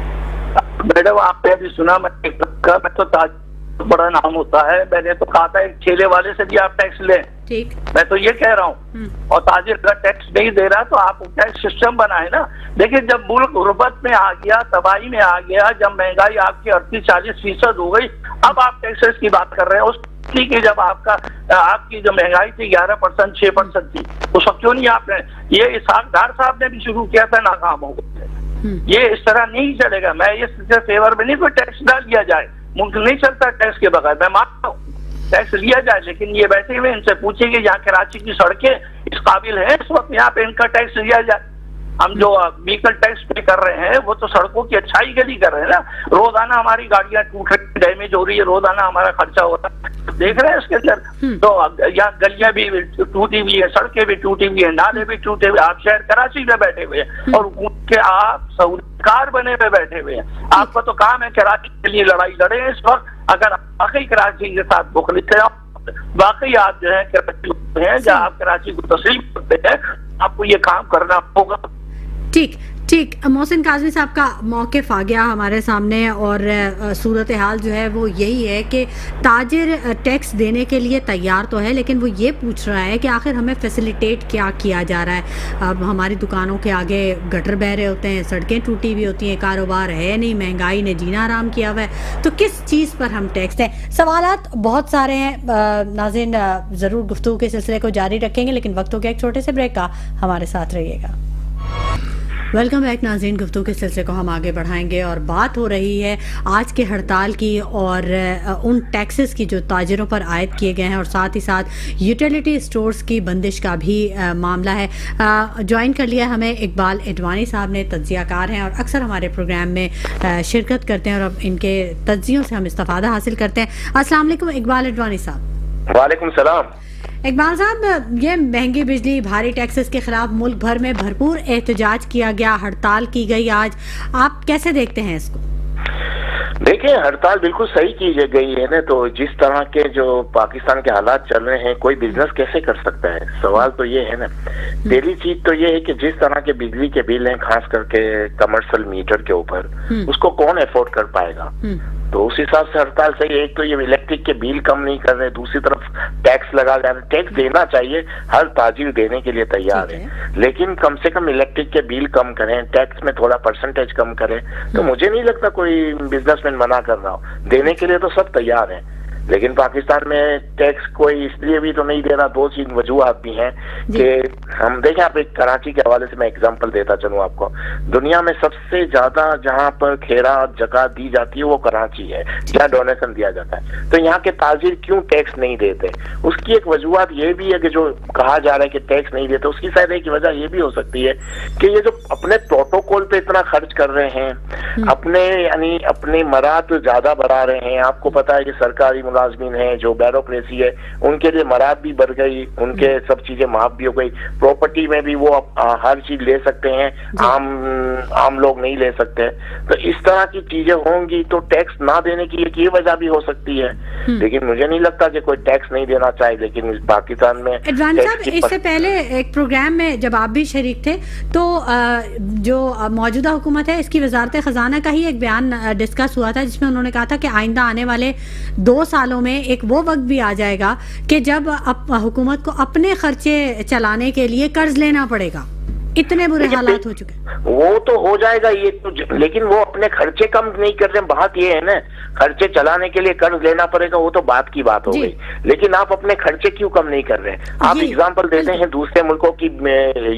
मैडम आपने अभी सुना, मैं तो ताजिर बड़ा नाम होता है। मैंने तो कहा था एक ठेले वाले से भी आप टैक्स लें, ठीक, मैं तो ये कह रहा हूँ। और ताजिर अगर टैक्स नहीं दे रहा तो आप टैक्स सिस्टम बनाए ना। देखिए जब मुल्क गुर्बत में आ गया, तबाही में आ गया, जब महंगाई आपकी 38-40% हो गई, अब आप टैक्सेस की बात कर रहे हैं। उस की जब आपकी जो महंगाई थी 11%, 6% थी, उस वक्त क्यों नहीं आपने ये इसहाक डार साहब ने भी शुरू किया था, नाकाम हो गए। ये इस तरह नहीं चलेगा। मैं ये फेवर में नहीं कोई टैक्स डाल दिया जाए, मुल्क नहीं चलता टैक्स के बगैर, मैं मानता हूँ टैक्स लिया जाए, लेकिन ये बैठे हुए इनसे पूछेंगे यहाँ कराची की सड़कें इस काबिल है इस वक्त यहाँ पे इनका टैक्स लिया जाए। हम जो व्हीकल टैक्स पे कर रहे हैं वो तो सड़कों की अच्छाई के लिए कर रहे हैं ना। रोजाना हमारी गाड़ियां टूट रही, डैमेज हो रही है, रोजाना हमारा खर्चा हो रहा है, देख रहे हैं इसके अंदर। तो यहाँ गलियां भी टूटी हुई है, सड़कें भी टूटी हुई है, नाले भी टूटे हुए। आप शहर कराची में बैठे हुए हैं और उनके आप सहूलियतकार बने हुए बैठे हुए हैं। आपका तो काम है कराची के लिए लड़ाई लड़े इस वक्त। अगर वाकई कराची के साथ मुखलिस है, वाकई आप जो है कराची हैं, जहाँ आप कराची को तस्लीम करते हैं, आपको ये काम करना होगा। ठीक, मोहसिन काज़मी साहब का मौक़िफ़ आ गया हमारे सामने, और सूरत हाल जो है वो यही है कि ताजिर टैक्स देने के लिए तैयार तो है, लेकिन वो ये पूछ रहा है कि आखिर हमें फैसिलिटेट क्या किया जा रहा है। अब हमारी दुकानों के आगे गटर बह रहे होते हैं, सड़कें टूटी हुई होती हैं, कारोबार है नहीं, महंगाई ने जीना आराम किया हुआ है, तो किस चीज़ पर हम टैक्स दें? सवालात बहुत सारे हैं नाज़रीन, ज़रूर गुफ्तगू के सिलसिले को जारी रखेंगे, लेकिन वक्त हो गया एक छोटे से ब्रेक का, हमारे साथ रहिएगा। वेलकम बैक नाज़रीन, गुफ्तगू के सिलसिले को हम आगे बढ़ाएंगे और बात हो रही है आज के हड़ताल की और उन टैक्सेस की जो ताजिरों पर आयद किए गए हैं, और साथ ही साथ यूटिलिटी स्टोर्स की बंदिश का भी मामला है। ज्वाइन कर लिया हमें इकबाल एडवानी साहब ने, तज्जियाकार हैं और अक्सर हमारे प्रोग्राम में शिरकत करते हैं और अब इनके तज्जियों से हम इस्तिफादा हासिल करते हैं। अस्सलाम वालेकुम इकबाल एडवानी साहब। वालेकुम सलाम। इकबाल साहब, ये महंगी बिजली, भारी टैक्सेस के खिलाफ मुल्क भर में भरपूर एहतजाज किया गया, हड़ताल की गई आज, आप कैसे देखते हैं इसको? देखिए हड़ताल बिल्कुल सही की गई है ना। तो जिस तरह के जो पाकिस्तान के हालात चल रहे हैं, कोई बिजनेस कैसे कर सकता है? सवाल तो ये है ना। पहली चीज तो ये है कि जिस तरह के बिजली के बिल हैं, खास करके कमर्शियल मीटर के ऊपर, उसको कौन अफोर्ड कर पाएगा? तो उस हिसाब से हड़ताल सही है। एक तो ये इलेक्ट्रिक के बिल कम नहीं कर रहे, दूसरी तरफ टैक्स लगा जा रहे। टैक्स देना चाहिए, हर ताजिर देने के लिए तैयार है, लेकिन कम से कम इलेक्ट्रिक के बिल कम करें, टैक्स में थोड़ा परसेंटेज कम करें। तो मुझे नहीं लगता कोई बिजनेसमैन मना कर रहा हो, देने के लिए तो सब तैयार हैं। लेकिन पाकिस्तान में टैक्स कोई इसलिए भी तो नहीं दे रहा, दो चीज वजूहत भी हैं कि हम देखें, आप एक कराची के हवाले से मैं एग्जांपल देता चलूं आपको। दुनिया में सबसे ज्यादा जहां पर खेरा ज़कात दी जाती है वो कराची है, जहां डोनेशन दिया जाता है। तो यहाँ के ताजिर क्यों टैक्स नहीं देते? उसकी एक वजूहत ये भी है कि जो कहा जा रहा है कि टैक्स नहीं देते, उसकी शायद एक वजह ये भी हो सकती है कि ये जो अपने प्रोटोकॉल पे इतना खर्च कर रहे हैं, अपने यानी अपने मरात ज्यादा बढ़ा रहे हैं। आपको पता है कि सरकारी मुलाजमीन है, जो ब्यूरोक्रेसी है, उनके लिए मरात भी बढ़ गई, उनके सब चीजें माफ भी हो गई। प्रॉपर्टी में भी वो हर चीज ले सकते हैं, आम लोग नहीं ले सकते। तो इस तरह की चीजें होंगी तो टैक्स ना देने की एक ये वजह भी हो सकती है। लेकिन मुझे नहीं लगता कि कोई टैक्स नहीं देना चाहे। लेकिन पाकिस्तान में एडवान साहब, इससे पहले एक प्रोग्राम में जब आप भी शरीक थे तो जो मौजूदा हुकूमत है, इसकी वजारत खजाना का ही एक बयान डिस्कस हुआ था, जिसमें उन्होंने कहा था कि आइंदा आने वाले 2 सालों में एक वो वक्त भी आ जाएगा कि जब हुकूमत को अपने खर्चे चलाने के लिए कर्ज लेना पड़ेगा। इतने बुरे हालात हो चुके हैं। वो तो हो जाएगा ये तो, लेकिन वो अपने खर्चे कम नहीं कर रहे। बात ये है ना, खर्चे चलाने के लिए कर्ज लेना पड़ेगा, वो तो बात की बात हो गई। लेकिन आप अपने खर्चे क्यों कम नहीं कर रहे हैं? आप एग्जांपल देते हैं दूसरे मुल्कों की,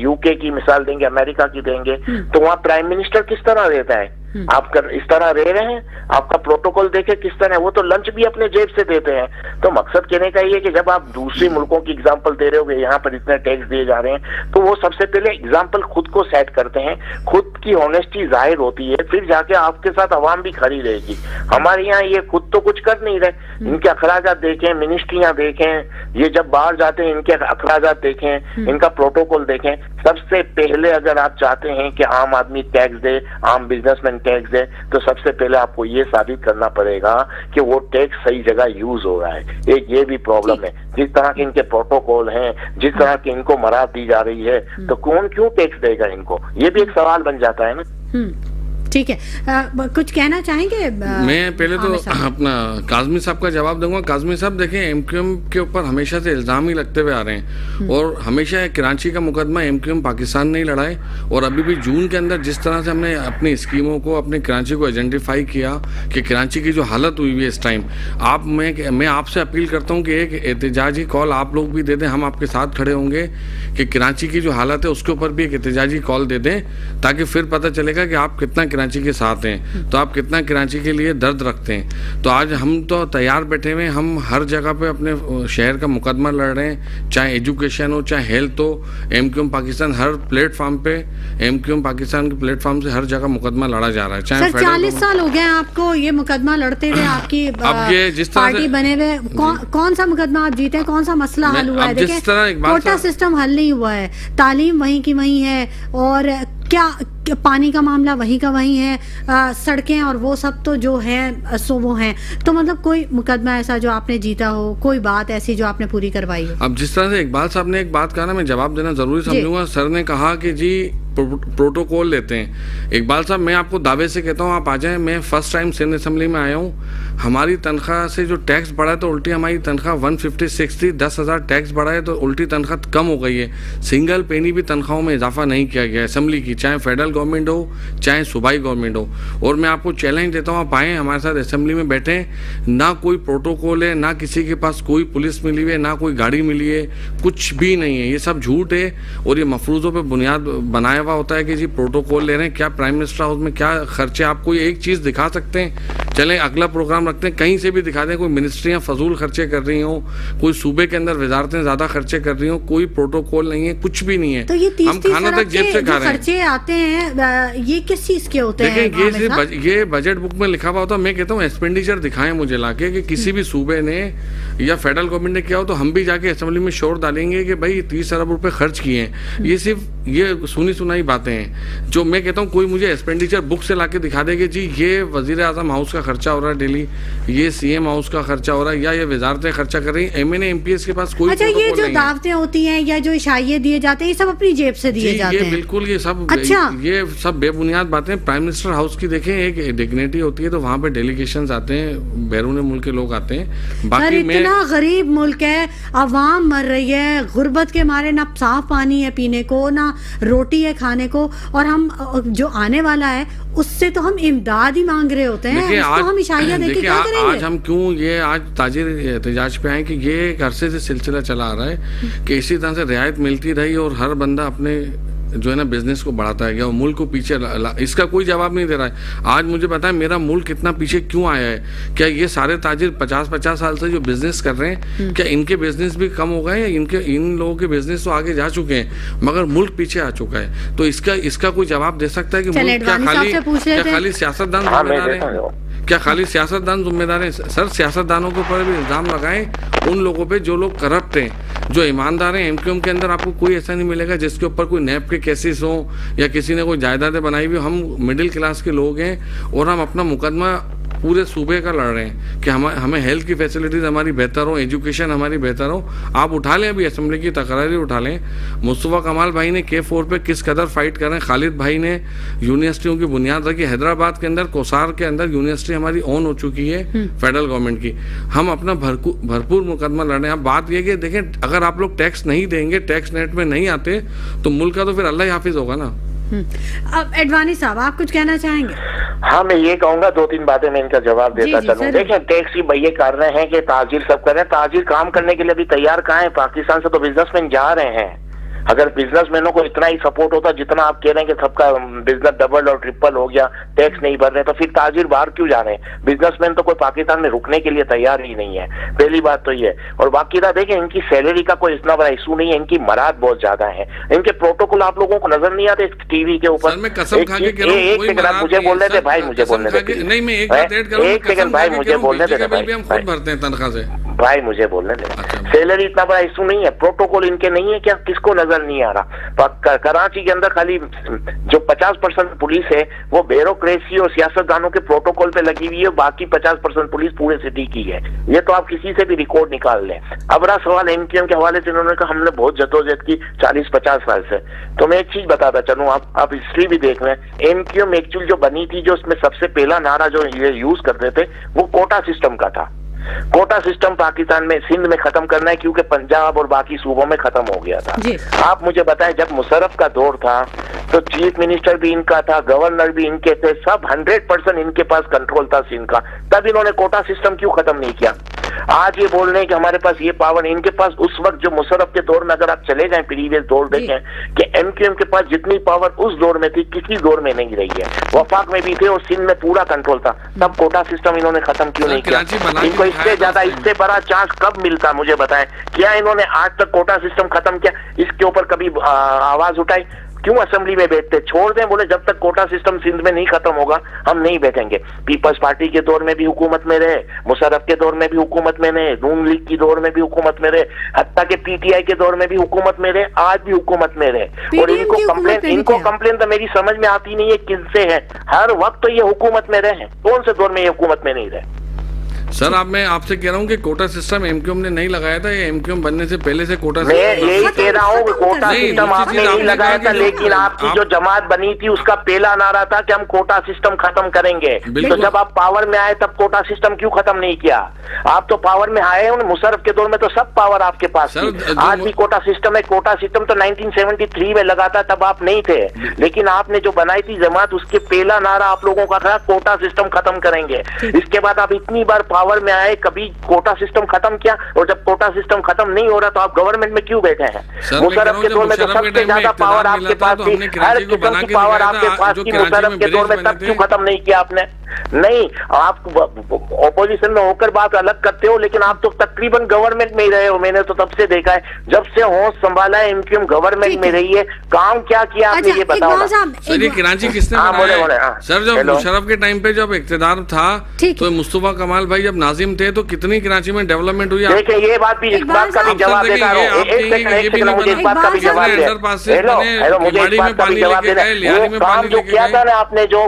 यूके की मिसाल देंगे, अमेरिका की देंगे, तो वहाँ प्राइम मिनिस्टर किस तरह रहता है, आप इस तरह रह रहे हैं। आपका प्रोटोकॉल देखे किस तरह है, वो तो लंच भी अपने जेब से देते हैं। तो मकसद कहने का ये कि जब आप दूसरे मुल्कों की एग्जांपल दे रहे हो कि यहाँ पर इतने टैक्स दिए जा रहे हैं, तो वो सबसे पहले एग्जांपल खुद को सेट करते हैं, खुद की ऑनेस्टी जाहिर होती है, फिर जाके आपके साथ अवाम भी खड़ी रहेगी। हमारे यहाँ ये खुद तो कुछ कर नहीं रहे। इनके अखराजात देखें, मिनिस्ट्रियां देखें, ये जब बाहर जाते हैं इनके अखराजात देखें, इनका प्रोटोकॉल देखें। सबसे पहले अगर आप चाहते हैं कि आम आदमी टैक्स दे, आम बिजनेसमैन टैक्स दे, तो सबसे पहले आपको ये साबित करना पड़ेगा कि वो टैक्स सही जगह यूज हो रहा है। एक ये भी प्रॉब्लम है, जिस तरह के इनके प्रोटोकॉल हैं, जिस तरह की इनको मराद दी जा रही है, तो कौन क्यों टैक्स देगा इनको? ये भी एक सवाल बन जाता है ना। ठीक है, कुछ कहना चाहेंगे? मैं पहले तो अपना काज़मी साहब का जवाब दूंगा। काज़मी साहब देखें, एमक्यूएम के ऊपर हमेशा से इल्ज़ाम ही लगते हुए आ रहे हैं, और हमेशा कराची का मुकदमा एमक्यूएम पाकिस्तान नहीं लड़ाए। और अभी भी जून के अंदर जिस तरह से हमने अपनी स्कीमों को, अपने कराची को आइडेंटिफाई किया कि कराची की जो हालत हुई हुई है इस टाइम, मैं आपसे अपील करता हूँ कि एक एहतजाजी कॉल आप लोग भी दे दें, हम आपके साथ खड़े होंगे कि कराची की जो हालत है उसके ऊपर भी एक एहतजाजी कॉल दे दें, ताकि फिर पता चलेगा कि आप कितना कराची के साथ हैं, तो आप कितना कराची के लिए दर्द रखते हैं। तो आज हम तो तैयार बैठे हुए हैं, हम हर जगह पे अपने शहर का मुकदमा लड़ रहे हैं, चाहे एजुकेशन हो, चाहे हेल्थ हो। एमक्यूएम पाकिस्तान हर प्लेटफॉर्म पे, एमक्यूएम पाकिस्तान के प्लेटफॉर्म से हर जगह मुकदमा लड़ा जा रहा है। चाहे 40 साल हो गए आपको ये मुकदमा लड़ते हुए, आपकी अब ये जिस तरह पार्टी बने हुए, कौन सा मुकदमा आप जीते, कौन सा मसला हल हुआ है? देखिए, कोटा सिस्टम हल नहीं हुआ है, तालीम वहीं की वहीं है, और क्या पानी का मामला वहीं का वहीं है, सड़कें और वो सब तो जो है सो वो हैं। तो मतलब कोई मुकदमा ऐसा जो आपने जीता हो, कोई बात ऐसी जो आपने पूरी करवाई हो? अब जिस तरह से इकबाल साहब ने एक बात कहा ना, मैं जवाब देना जरूरी समझूंगा। सर ने कहा कि जी प्रोटोकॉल लेते हैं। इकबाल साहब, मैं आपको दावे से कहता हूँ, आप आ जाएं। मैं फर्स्ट टाइम सिंध असेंबली में आया हूँ। हमारी तनख्वाह से जो टैक्स बढ़ा है, तो उल्टी हमारी तनख्वाह 156 थी, 10,000 टैक्स बढ़ा है तो उल्टी तनख्वाह कम हो गई है। सिंगल पेनी भी तनख्वाहों में इजाफा नहीं किया गया असेंबली की, चाहे फेडरल गवर्नमेंट हो, चाहे सूबाई गवर्नमेंट हो। और मैं आपको चैलेंज देता हूँ, आप आएँ हमारे साथ असेंबली में बैठें। ना कोई प्रोटोकॉल है, ना किसी के पास कोई पुलिस मिली हुई है, ना कोई गाड़ी मिली है, कुछ भी नहीं है। ये सब झूठ है, और ये मफरूज़ों पर बुनियाद बनाया हुआ होता है कि जी प्रोटोकॉल ले रहे हैं। क्या प्राइम मिनिस्टर हाउस में क्या खर्चे, आपको एक चीज़ दिखा सकते हैं? चलें अगला प्रोग्राम रखते हैं, कहीं से भी दिखा दें। कोई मिनिस्ट्रियाँ फजूल खर्चे कर रही हों, कोई सूबे के अंदर वजारतें ज़्यादा खर्चे कर रही हों, कोई प्रोटोकॉल नहीं है, कुछ भी नहीं है। तो ये हम खाना तक जेब से खा रहे हैं। खर्चे आते हैं, ये किस चीज़ के होते हैं? देखिए, ये बजट बुक में लिखा हुआ होता है। मैं कहता हूँ एक्सपेंडिचर दिखाएं मुझे लाके, कि किसी भी सूबे ने या फेडरल गवर्नमेंट ने किया हो, तो हम भी जाके असेंबली में शोर डालेंगे कि भाई 30 अरब रुपए खर्च किए हैं। ये सिर्फ ये सुनी सुनाई बेबुनियाद बातें हैं। जो मैं कहता हूँ, कोई मुझे एक्सपेंडिचर बुक से लाके दिखा देगी जी ये वजीर आजम हाउस का खर्चा हो रहा है डेली, ये CM हाउस का खर्चा हो रहा है, या ये वजारतें खर्चा कर रही है, MNA MPS के पास कोई अच्छा, ये जो दावतें होती हैं या जो इशाइये दिए जाते हैं, ये सब अपनी जेब से दिए जाते हैं? बिल्कुल, ये सब ये सब बेबुनियाद बातें। प्राइम मिनिस्टर हाउस की देखें, एक डिग्निटी होती है, तो वहाँ पे डेलीगेशंस आते हैं, बैरून मुल्क के लोग आते हैं। बाकी इतना गरीब मुल्क है, अवाम मर रही है गुर्बत के मारे, ना साफ पानी है पीने को, ना रोटी है खाने को, और हम जो आने वाला है उससे तो हम इमदाद ही मांग रहे होते हैं। उसको हम इशाइया देके क्या करेंगे? आज हम क्यों ये आज ताजिर एहतजाज पे आए कि ये एक अरसे से सिलसिला चला आ रहा है कि इसी तरह से रियायत मिलती रही और हर बंदा अपने जो है ना बिजनेस को बढ़ाता है गया और मुल्क को पीछे इसका कोई जवाब नहीं दे रहा है। आज मुझे पता है मेरा मुल्क इतना पीछे क्यों आया है। क्या ये सारे ताजिर 50-50 साल से जो बिजनेस कर रहे हैं, क्या इनके बिजनेस भी कम हो गए या इन लोगों के बिजनेस तो आगे जा चुके हैं मगर मुल्क पीछे आ चुका है? तो इसका कोई जवाब दे सकता है कि मुल्क क्या खाली सियासतदान जिम्मेदार है? क्या खाली सियासतदान जिम्मेदार है? सर, सियासतदानों के ऊपर भी इल्जाम लगाएं उन लोगों पे जो लोग करप्ट हैं, जो ईमानदार हैं। MQM के अंदर आपको कोई ऐसा नहीं मिलेगा जिसके ऊपर कोई नैब के केसेस हो या किसी ने कोई जायदादें बनाई हुई। हम मिडिल क्लास के लोग हैं और हम अपना मुकदमा पूरे सूबे का लड़ रहे हैं कि हमें हेल्थ की फैसिलिटीज हमारी बेहतर हो, एजुकेशन हमारी बेहतर हो। आप उठा लें, अभी असेंबली की तकरारी उठा लें, मुस्तफा कमाल भाई ने K4 पे किस कदर फाइट कर रहे हैं, खालिद भाई ने यूनिवर्सिटियों की बुनियाद रखी। हैदराबाद के अंदर कोसार के अंदर यूनिवर्सिटी हमारी ऑन हो चुकी है फेडरल गवर्नमेंट की। हम अपना भरपूर मुकदमा लड़ रहे हैं। अब बात यह कि देखें, अगर आप लोग टैक्स नहीं देंगे, टैक्स नेट में नहीं आते, तो मुल्क का तो फिर अल्लाह ही हाफिज होगा ना। अब एडवानी साहब, आप कुछ कहना चाहेंगे? हाँ, मैं ये कहूंगा, 2-3 बातें मैं इनका जवाब देता चलूं। देखिए, टैक्स ही भैया कर रहे हैं कि ताजिर सब कर रहे हैं। ताजिर काम करने के लिए अभी तैयार कहाँ है? पाकिस्तान से तो बिजनेसमैन जा रहे हैं। अगर बिजनेसमैनों को इतना ही सपोर्ट होता जितना आप कह रहे हैं कि सबका बिजनेस डबल और ट्रिपल हो गया, टैक्स नहीं भर रहे, तो फिर ताजिर बाहर क्यों जा रहे हैं? बिजनेसमैन तो कोई पाकिस्तान में रुकने के लिए तैयार ही नहीं है। पहली बात तो ये। और बाकी था, देखिए, इनकी सैलरी का कोई इतना बड़ा इशू नहीं है, इनकी मराद बहुत ज्यादा है। इनके प्रोटोकॉल आप लोगों को नजर नहीं आते टीवी के ऊपर? एक सेकंड आप मुझे बोलने दे भाई, मुझे बोलने दे। एक सेकंड भाई, मुझे बोलने दे भाई, मुझे बोलने दे। सैलरी इतना बड़ा इशू नहीं है, प्रोटोकॉल इनके नहीं है क्या? किसको नजर नहीं आ रहा? कराची के अंदर खाली जो 50% पुलिस है वो ब्यूरोक्रेसी और सियासतदानों के प्रोटोकॉल पे लगी हुई है, बाकी 50% पुलिस पूरे सिटी की है। ये तो आप किसी से भी रिकॉर्ड निकाल लें। अब रहा सवाल MQM के हवाले से, इन्होंने कहा हमने बहुत जद्दोजहद की 40-50 साल से। तो मैं एक चीज बताता चलूं, आप हिस्ट्री भी देख लें। MQM एक्चुअल जो बनी थी, जो उसमें सबसे पहला नारा जो ये यूज करते थे वो कोटा सिस्टम का था। कोटा सिस्टम पाकिस्तान में, सिंध में खत्म करना है, क्योंकि पंजाब और बाकी सूबों में खत्म हो गया था। आप मुझे बताएं, जब मुशर्रफ का दौर था तो चीफ मिनिस्टर भी इनका था, गवर्नर भी इनके थे, सब 100% इनके पास कंट्रोल था सिंध का। तब इन्होंने कोटा सिस्टम क्यों खत्म नहीं किया? आज ये बोल रहे हैं कि हमारे पास ये पावर, इनके पास उस वक्त जो मुशर्रफ के दौर में, अगर आप चले जाएं प्रीवियस दौर देखें कि MQM के पास जितनी पावर उस दौर में थी किसी दौर में नहीं रही है। वफाक में भी थे और सिंध में पूरा कंट्रोल था। तब कोटा सिस्टम इन्होंने खत्म क्यों नहीं किया? इनको इससे ज्यादा, इससे बड़ा चांस कब मिलता मुझे बताएं? क्या इन्होंने आज तक कोटा सिस्टम खत्म किया? इसके ऊपर कभी आवाज उठाई? क्यों असेंबली में बैठते? छोड़ दें, बोले जब तक कोटा सिस्टम सिंध में नहीं खत्म होगा हम नहीं बैठेंगे। पीपल्स पार्टी के दौर में भी हुकूमत में रहे, मुशर्रफ के दौर में भी हुकूमत में रहे, नून लीग की दौर में भी हुकूमत में रहे, हत्ता के PTI के दौर में भी हुकूमत में रहे, आज भी हुकूमत में रहे। और इनको कंप्लेन तो मेरी समझ में आती नहीं है किससे है। हर वक्त तो ये हुकूमत में रहे, कौन से दौर में ये हुकूमत में नहीं रहे? सर, मैं आपसे कह रहा हूँ कि कोटा सिस्टम MQM ने नहीं लगाया था, ये MQM बनने से पहले से कोटा सिस्टम। मैं यही कह रहा हूँ कि कोटा सिस्टम आपने नहीं लगाया था, लेकिन आपकी जो जमात बनी थी उसका पहला नारा था कि हम कोटा सिस्टम खत्म करेंगे। तो जब आप पावर में आए तब कोटा सिस्टम क्यों खत्म नहीं किया? आप तो पावर में आए हैं, मुशर्रफ के दौर में तो सब पावर आपके पास थी। आज भी कोटा सिस्टम है। कोटा सिस्टम तो 1973 में लगा था, तब आप नहीं थे, लेकिन आपने जो बनाई थी जमात, उसके पहला नारा आप लोगों का था कोटा सिस्टम खत्म करेंगे। इसके बाद आप इतनी बार पावर में आए, कभी कोटा सिस्टम खत्म किया? और जब कोटा सिस्टम खत्म नहीं हो रहा तो आप गवर्नमेंट में क्यों बैठे हैं? मुशर्रफ के दौर में तो सबसे ज्यादा पावर आपके पास थी, हर किस्म की पावर आपके पास थी। मुशर्रफ के दौर में तब क्यों खत्म नहीं किया आपने? नहीं, आप ऑपोजिशन में होकर बात अलग करते हो, लेकिन आप तो तकरीबन गवर्नमेंट में ही रहे हो। मैंने तो तब से देखा है, जब से होश संभाला है एमक्यूएम गवर्नमेंट में रही है। काम क्या किया आपने ये बताओ ना। सर ये कराची किसने बनाया? सर जब मुशर्रफ के टाइम पे जब इक़्तिदार था तो मुस्तफा कमाल भाई जब नाजिम थे तो कितनी कराची में डेवलपमेंट हुई? देखिए ये बात भी, इस बात का भी जवाब देता हूँ। मुझे इस बात का भी जवाब देना। काम जो किया था ना आपने, जो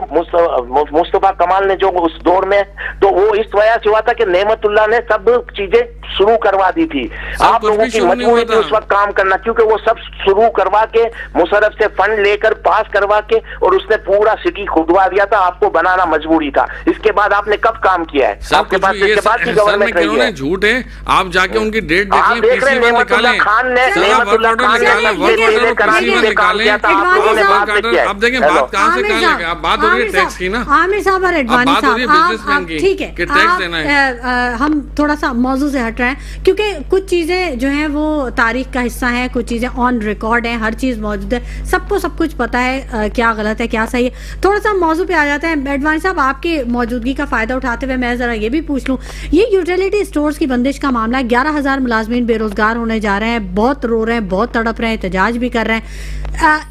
मुस्तफा कमाल ने जो उस दौर में, तो वो इस वजह से हुआ था कि नेमतुल्लाह ने सब चीजें शुरू करवा दी थी। आप लोगों की मजबूरी थी उस वक्त काम करना, क्योंकि वो सब शुरू करवा के मुशर्रफ से फंड लेकर पास करवा के और उसने पूरा सिटी खुदवा दिया था। आपको बनाना मजबूरी था। इसके बाद आपने कब काम किया है? आपके पास इसके बाद की गवर्नमेंट रही है। झूठ है, आप जाके उनकी डेट देख लें। नेमतुल्लाह खान ने कराची में काम किया था। आप देखें बात कहाँ से कहाँ लेके, आप बात हो रही है टैक्स की ना, आमिर साहब और एडवानी साहब, ठीक है, टैक्स देना है। हम थोड़ा सा मौजू से हट रहे हैं क्योंकि कुछ चीजें जो हैं वो तारीख का हिस्सा है, कुछ चीजें ऑन रिकॉर्ड हैं, हर चीज मौजूद है, सबको सब कुछ पता है क्या गलत है क्या सही है। थोड़ा सा मौजू पे आ जाते हैं। एडवानी साहब, आपकी मौजूदगी का फायदा उठाते हुए मैं जरा ये भी पूछ लूँ, ये यूटिलिटी स्टोर्स की बंदिश का मामला, 11,000 मुलाजमीन बेरोजगार होने जा रहे हैं, बहुत रो रहे हैं, बहुत तड़प रहे हैं, एहतजाज भी कर रहे हैं।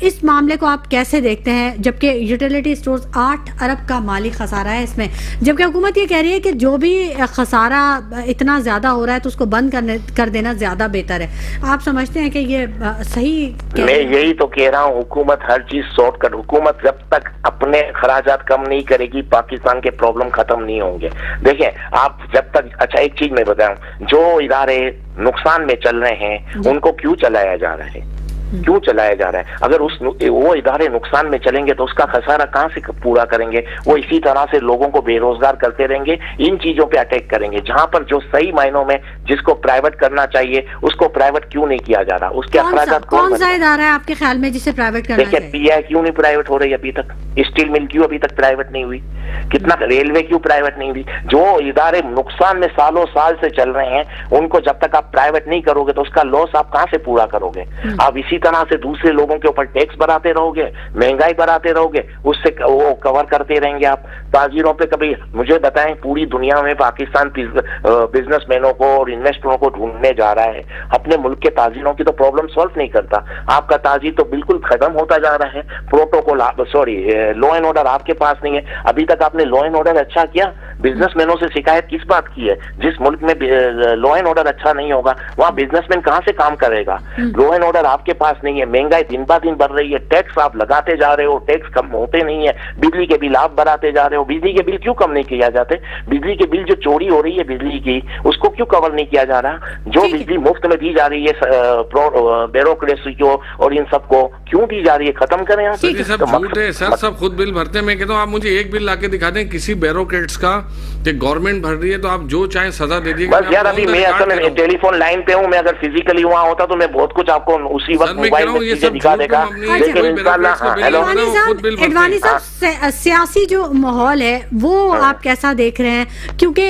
इस मामले को आप कैसे देखते हैं, जबकि यूटिलिटी स्टोर्स 8 अरब का माली खसारा है इसमें, जबकि हुकूमत ये कह रही है कि जो भी खसारा इतना ज्यादा हो रहा है तो उसको बंद कर देना ज्यादा बेहतर है। आप समझते हैं कि ये सही? मैं यही तो कह रहा हूँ, हुकूमत हर चीज सॉर्ट कर, हुकूमत जब तक अपने खराजात कम नहीं करेगी पाकिस्तान के प्रॉब्लम खत्म नहीं होंगे। देखिए आप जब तक, अच्छा एक चीज मैं बताऊं, जो इदारे नुकसान में चल रहे हैं उनको क्यों चलाया जा रहा है, क्यों चलाया जा रहा है? अगर वो इदारे नुकसान में चलेंगे तो उसका खसारा कहां से पूरा करेंगे? वो इसी तरह से लोगों को बेरोजगार करते रहेंगे, इन चीजों पे अटैक करेंगे। जहां पर जो सही मायनों में जिसको प्राइवेट करना चाहिए उसको प्राइवेट क्यों नहीं किया जा रहा? उसके अखराजात कौन सा इदारा है आपके ख्याल में जिसे प्राइवेट करना चाहिए? देखिए पीआई क्यों नहीं प्राइवेट हो रही अभी तक? स्टील मिल क्यों अभी तक प्राइवेट नहीं हुई? कितना रेलवे क्यों प्राइवेट नहीं हुई? जो इदारे नुकसान में सालों साल से चल रहे हैं उनको जब तक आप प्राइवेट नहीं करोगे तो उसका लॉस आप कहां से पूरा करोगे? आप इसी तरह से दूसरे लोगों के ऊपर टैक्स बढ़ाते रहोगे, महंगाई बढ़ाते रहोगे, उससे वो कवर करते रहेंगे आप। ताजिरों पे कभी मुझे बताएं, पूरी दुनिया में पाकिस्तान बिजनेसमैनों को और इन्वेस्टरों को ढूंढने जा रहा है, अपने मुल्क के ताजिरों की तो प्रॉब्लम सॉल्व नहीं करता। आपका ताजिर तो बिल्कुल खत्म होता जा रहा है। Protocol, sorry, law and order आपके पास नहीं है। अभी तक आपने लॉ एंड ऑर्डर अच्छा किया? बिजनेसमैनों से शिकायत किस बात की है? जिस मुल्क में लॉ एंड ऑर्डर अच्छा नहीं होगा वहां बिजनेसमैन कहां से काम करेगा? लॉ एंड ऑर्डर आपके पास नहीं है, महंगाई दिन ब दिन बढ़ रही है, टैक्स आप लगाते जा रहे हो, टैक्स कम होते नहीं है, बिजली के बिल आप बढ़ाते जा रहे हो। बिजली के बिल क्यों कम नहीं किया जाते? बिजली के बिल जो चोरी हो रही है बिजली की, उसको क्यों कवर नहीं किया जा रहा? जो बिजली मुफ्त में दी जा रही है ब्यूरोक्रेसी को और इन सबको क्यों दी जा रही है? खत्म करें आप। सब झूठ है सर, सब खुद बिल भरते हैं। मैं कहता हूँ आप मुझे एक बिल लाके दिखा दें किसी ब्यूरोक्रेट्स का कि गवर्नमेंट भर रही है तो आप जो चाहे सजा दे दीजिए। बस यार अभी मैं असल में टेलीफोन लाइन पे हूँ, मैं अगर फिजिकली वहाँ होता तो मैं बहुत कुछ आपको उसी वक्त मोबाइल में चीजें दिखा देगा। लेकिन एडवानी साहब, सियासी जो माहौल है वो आप कैसा देख रहे हैं? क्योंकि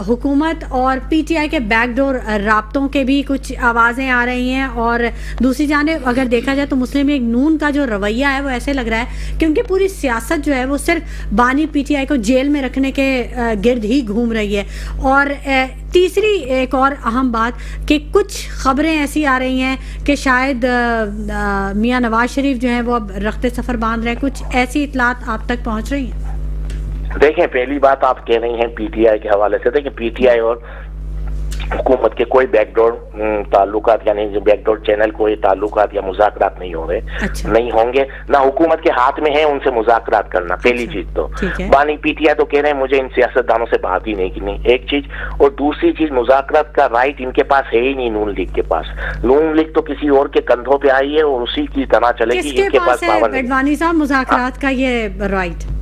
हुकूमत और पीटीआई के बैकडोर राब्तों के भी कुछ आवाजें आ रही हैं, और दूसरी जानिब अगर देखा जाए तो मुस्लिम लीग नून का जो रवैया है वो ऐसे लग रहा है कि उनकी पूरी सियासत जो है वो सिर्फ बानी पीटीआई को जेल में रखने के गिर्द ही घूम रही है। और तीसरी एक और अहम बात कि कुछ खबरें ऐसी आ रही हैं कि शायद मियां नवाज शरीफ जो हैं वो अब रख्ते सफर बांध रहे हैं, कुछ ऐसी इतलात आप तक पहुंच रही हैं? देखें, पहली बात आप कह रही हैं पीटीआई के हवाले से, देखिए पीटीआई और हुकूमत के कोई बैकडोर ताल्लुकात, यानी जो बैकडोर चैनल कोई ताल्लुकात या मुज़ाकरात नहीं हो रहे। अच्छा। नहीं होंगे, ना हुकूमत के हाथ में है उनसे मुज़ाकरात करना। पहली चीज तो बानी पीटीआई तो कह रहे हैं मुझे इन सियासतदानों से बात ही नहीं करनी, एक चीज। और दूसरी चीज, मुज़ाकरात का राइट इनके पास है ही नहीं नून लीग के पास। नून लीग तो किसी और के कंधों पे आई है और उसी की तरह चलेगी। इनके पास एडवानी साहब मुज़ाकरात का ये राइट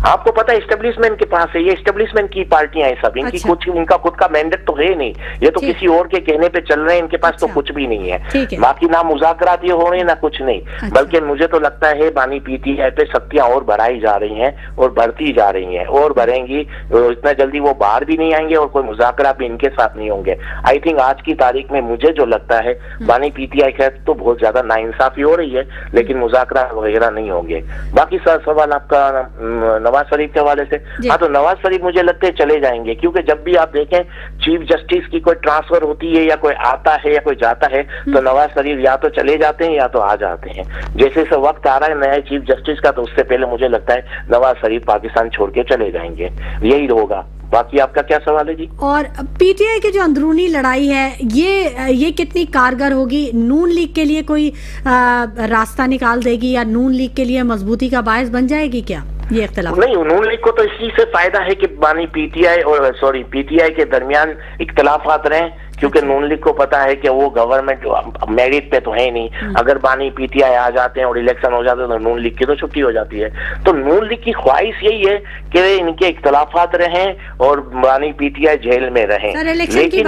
आपको पता है एस्टेब्लिशमेंट के पास है, ये एस्टेब्लिशमेंट की पार्टियां हैं सब, इनकी कुछ, इनका खुद का मैंडेट तो है नहीं, ये तो किसी और के कहने पे चल रहे हैं, इनके पास तो कुछ भी नहीं है। बाकी ना मुज़ाकरात ये हो रहे हैं ना कुछ नहीं। बल्कि मुझे तो लगता है बानी पीटीआई पे शक्तियां और बढ़ाई जा रही हैं और बढ़ती जा रही हैं और बढ़ेंगी। इतना जल्दी वो बाहर भी नहीं आएंगे और कोई मुज़ाकरात भी इनके साथ नहीं होंगे। आई थिंक आज की तारीख में मुझे जो लगता है बानी पीटीआई के तो बहुत ज्यादा नाइंसाफी हो रही है, लेकिन मुज़ाकरात वगैरह नहीं होंगे। बाकी सर सवाल आपका नवाज शरीफ के हवाले से। हाँ, तो नवाज शरीफ मुझे लगता है चले जाएंगे, क्योंकि जब भी आप देखें चीफ जस्टिस की कोई ट्रांसफर होती है या कोई आता है या कोई जाता है तो नवाज शरीफ या तो चले जाते हैं या तो आ जाते हैं। जैसे से वक्त आ रहा है नए चीफ जस्टिस का, तो उससे पहले मुझे लगता है नवाज शरीफ पाकिस्तान छोड़ के चले जाएंगे, यही होगा। बाकी आपका क्या सवाल है जी? और पीटीआई की जो अंदरूनी लड़ाई है ये कितनी कारगर होगी? नून लीग के लिए कोई रास्ता निकाल देगी या नून लीग के लिए मजबूती का बायस बन जाएगी क्या ये इख्तिलाफ? नहीं, नून लीग को तो इस चीज से फायदा है कि बानी पीटीआई के दरमियान इख्तिलाफात रहे, क्योंकि नून लीग को पता है कि वो गवर्नमेंट मेरिट पे तो है नहीं। अगर बानी पीटीआई आ जाते हैं और इलेक्शन हो जाते हैं तो नून लीग की तो छुट्टी हो जाती है। तो नून लीग की ख्वाहिश यही है कि इनके इख्तिलाफात रहें और बानी पीटीआई जेल में रहें। लेकिन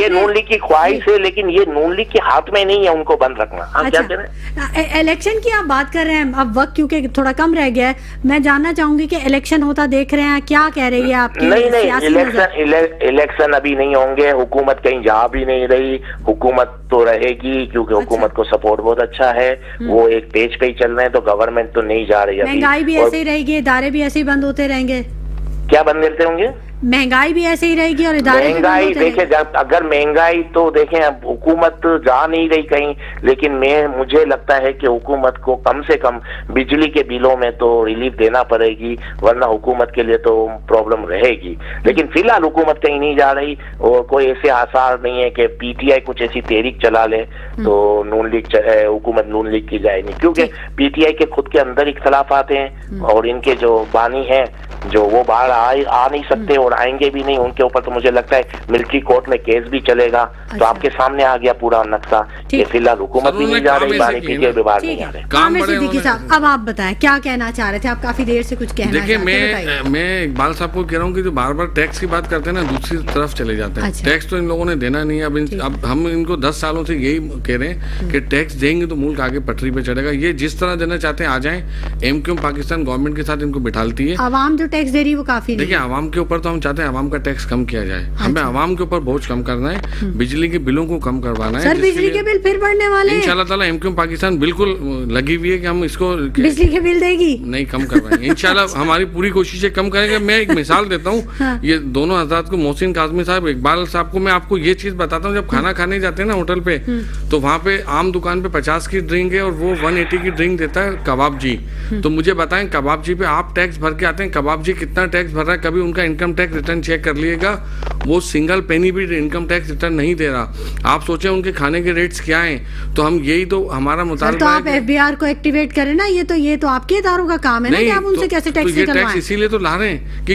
ये नून लीग की ख्वाहिश है, लेकिन ये नून लीग के हाथ में नहीं है उनको बंद रखना। अच्छा, क्या कह रहे हैं? इलेक्शन की आप बात कर रहे हैं, अब वक्त क्योंकि थोड़ा कम रह गया है, मैं जानना चाहूंगी कि इलेक्शन होता देख रहे हैं, क्या कह रही है आपकी? नहीं, इलेक्शन अभी नहीं होंगे, हुकूमत कहीं जा भी नहीं रही, हुकूमत तो रहेगी क्योंकि हुकूमत को सपोर्ट बहुत अच्छा है, वो एक पेज पे ही चल रहे हैं, तो गवर्नमेंट तो नहीं जा रही। महंगाई भी ऐसे ही रहेगी, इदारे भी ऐसे ही बंद होते रहेंगे। क्या बंद रहते होंगे? महंगाई भी ऐसे ही रहेगी और इदारे महंगाई देखें, अगर महंगाई तो देखें, अब हुकूमत जा नहीं रही कहीं, लेकिन मुझे लगता है कि हुकूमत को कम से कम बिजली के बिलों में तो रिलीफ देना पड़ेगी, वरना हुकूमत के लिए तो प्रॉब्लम रहेगी। लेकिन फिलहाल हुकूमत कहीं नहीं जा रही और कोई ऐसे आसार नहीं है कि पीटीआई कुछ ऐसी तहरीक चला ले तो नून लीग हुकूमत नून लीग की जाए नहीं, क्योंकि पीटीआई के खुद के अंदर इख्तलाफात हैं और इनके जो बानी हैं जो वो बाहर आ नहीं सकते और आएंगे भी नहीं, उनके ऊपर तो मुझे लगता है मिलिट्री कोर्ट में केस भी चलेगा। अच्छा। तो आपके सामने आ गया पूरा नक्शा कि फिलहाल हुकूमत भी नहीं जा रही, बानी पीटीआई भी बाहर नहीं आ रहे। अब आप बताएं क्या कहना चाह रहे थे? आप काफी देर से कुछ कहना देखिए, मैं इकबाल साहब को कह रहा हूँ कि जो बार बार टैक्स की बात करते हैं ना, दूसरी तरफ चले जाते हैं। टैक्स तो इन लोगों ने देना नहीं है। अब हम इनको 10 सालों से यही कह रहे हैं कि टैक्स देंगे तो मुल्क आगे पटरी पे चढ़ेगा। ये जिस तरह देना चाहते हैं आ जाए, एमक्यूएम पाकिस्तान गवर्नमेंट के साथ इनको बिठालती है। आवाम जो टैक्स दे रही है वो काफी देखिए, आवाम के ऊपर तो हम चाहते हैं आवाम का टैक्स कम किया जाए। हमें आवाम के ऊपर बोझ कम करना है, बिजली के बिलों को कम करवाना है। सर, बिजली के बिल फिर बढ़ने वाले हैं। इंशाल्लाह ताला एमक्यूएम पाकिस्तान बिल्कुल लगी हुई है कि हम इसको बिजली के बिल देगी नहीं कम करवाएंगे। इंशाल्लाह हमारी पूरी कोशिश है कम करेंगे। मैं एक मिसाल देता हूँ। हाँ। ये दोनों हज़रात को, मोहसिन काज़मी साहब, इकबाल साहब को, मैं आपको ये चीज बताता हूँ, जब खाना खाने जाते हैं ना होटल पे, तो वहाँ पे आम दुकान पे 50 की ड्रिंक है और वो 180 की ड्रिंक देता है कबाब जी। तो मुझे बताएं, कबाब जी पे आप टैक्स भर के आते हैं, कबाब जी कितना टैक्स भर रहा है? कभी उनका इनकम टैक्स रिटर्न चेक कर लिएगा, वो सिंगल पेनी भी इनकम टैक्स रिटर्न नहीं दे रहा। आप सोचें उनके खाने के रेट्स क्या हैं? तो हम यही तो हमारा मुतालबा तो आप एफबीआर को एक्टिवेट करें ना। ये तो आपके इदारों का काम है ना कि आप उनसे कैसे टैक्स निकलवाएं। टैक्स इसीलिए तो ला रहे हैं कि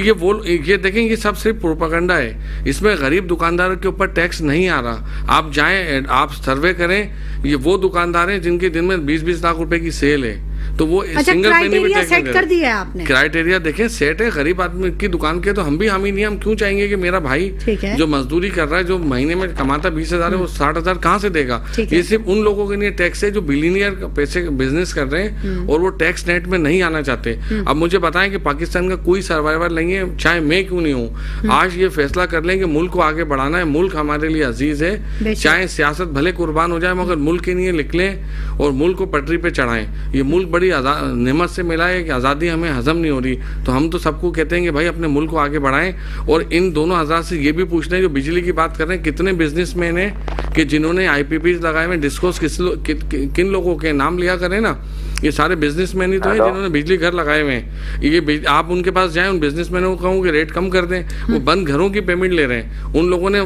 ये देखें, ये सब सिर्फ प्रोपेगेंडा है। इसमें गरीब दुकानदार के ऊपर टैक्स नहीं आ रहा। आप जाएं, आप सर्वे करें, ये वो दुकानदार हैं जिनके दिन में 20-20 लाख रुपए की सेल है, तो वो सिंगल पेनी भी टैक्स सेट कर दिया है आपने। क्राइटेरिया देखें, सेट है। गरीब आदमी की दुकान के तो हम भी हामी नहीं। हम क्यों चाहेंगे कि मेरा भाई जो मजदूरी कर रहा है, जो महीने में कमाता 20,000 है, वो 60,000 कहाँ से देगा? ये सिर्फ उन लोगों के लिए टैक्स है जो बिलियनियर पैसे बिजनेस कर रहे हैं और वो टैक्स नेट में नहीं आना चाहते। अब मुझे बताएं कि पाकिस्तान का कोई सर्वाइवर नहीं है, चाहे मैं क्यों नहीं हूँ, आज ये फैसला कर लें कि मुल्क को आगे बढ़ाना है। मुल्क हमारे लिए अजीज है, चाहे सियासत भले कुर्बान हो जाए, मगर मुल्क के लिए निकलें और मुल्क को पटरी पे चढ़ाएं। ये मुल्क बड़ी नेमत से मिला है कि आज़ादी हमें हजम नहीं हो रही, तो हम तो सबको कहते हैं कि भाई अपने मुल्क को आगे बढ़ाएं। और इन दोनों हज़रात से ये भी पूछना है जो बिजली की बात कर रहे हैं, कितने बिजनेसमैन हैं कि जिन्होंने IPPs लगाए हुए, डिस्कोस किन लोगों के नाम लिया करें ना, ये सारे बिजनेसमैन ही तो हैं जिन्होंने बिजली घर लगाए हुए हैं। ये आप उनके पास जाएं, उन बिजनेसमैनों को कहूँ कि रेट कम कर दें, वो बंद घरों की पेमेंट ले रहे हैं। उन लोगों ने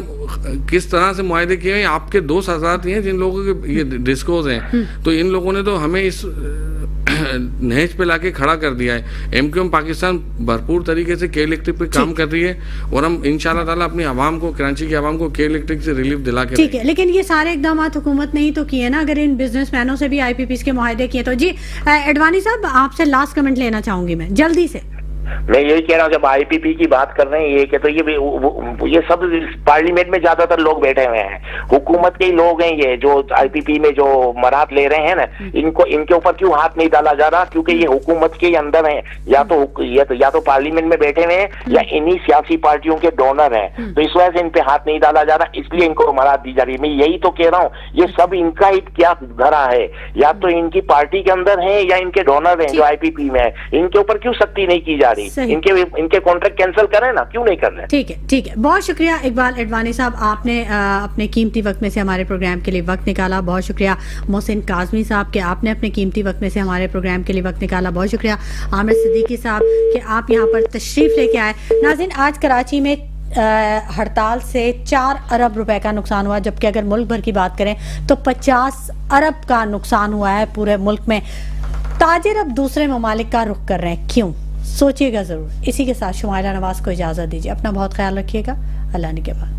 किस तरह से मुआहदे किए हैं? आपके दोस्त हज़रात ही हैं जिन लोगों के ये डिस्कोस हैं। तो इन लोगों ने तो हमें इस नहज पे लाके खड़ा कर दिया है। एमक्यूएम पाकिस्तान भरपूर तरीके से के इलेक्ट्रिक पे काम कर रही है और हम इंशाल्लाह ताला अपनी आवाम को, कराची की आवाम को के इलेक्ट्रिक से रिलीफ दिला के। ठीक है, लेकिन ये सारे इकदाम हुकूमत ने ही तो किए ना। अगर इन बिजनेसमैनों से भी IPPs के मुआहदे किए तो। जी एडवानी साहब, आपसे लास्ट कमेंट लेना चाहूंगी मैं जल्दी से। मैं यही कह रहा हूँ, जब IPP की बात कर रहे हैं ये कि तो ये सब पार्लियामेंट में ज्यादातर लोग बैठे हुए हैं, हुकूमत के ही लोग हैं। ये जो IPP में जो मराहत ले रहे हैं ना, इनके ऊपर क्यों हाथ नहीं डाला जा रहा? क्योंकि ये हुकूमत के अंदर हैं, या तो पार्लियामेंट में बैठे हुए हैं या इन्हीं सियासी पार्टियों के डोनर हैं। तो इस वजह से इन पे हाथ नहीं डाला जा रहा, इसलिए इनको मराहत दी जा रही है। मैं यही तो कह रहा हूँ, ये सब इनका ही क्या धरा है, या तो इनकी पार्टी के अंदर है या इनके डोनर हैं जो IPP में है, इनके ऊपर क्यों सख्ती नहीं की जा रही, इनके कॉन्ट्रैक्ट कैंसिल करें ना, क्यों नहीं कर रहे? ठीक है, ठीक है, बहुत शुक्रिया इकबाल एडवानी साहब, आपने अपने कीमती वक्त में से हमारे प्रोग्राम के लिए वक्त निकाला। बहुत शुक्रिया मोहसिन काजमी साहब के आपने अपने कीमती वक्त में से हमारे प्रोग्राम के लिए वक्त निकाला। बहुत शुक्रिया आमिर सिद्दीकी साहब कि आप यहाँ पर तशरीफ लेके आए। नाज़रीन, आज कराची में हड़ताल से 4 अरब रुपए का नुकसान हुआ, जबकि अगर मुल्क भर की बात करें तो 50 अरब का नुकसान हुआ है पूरे मुल्क में। ताजिर अब दूसरे ममालिक का रुख कर रहे हैं, क्यों? सोचिएगा जरूर। इसी के साथ शुमाइला नवाज को इजाजत दीजिए। अपना बहुत ख्याल रखिएगा। अल्लाह ने के बाद।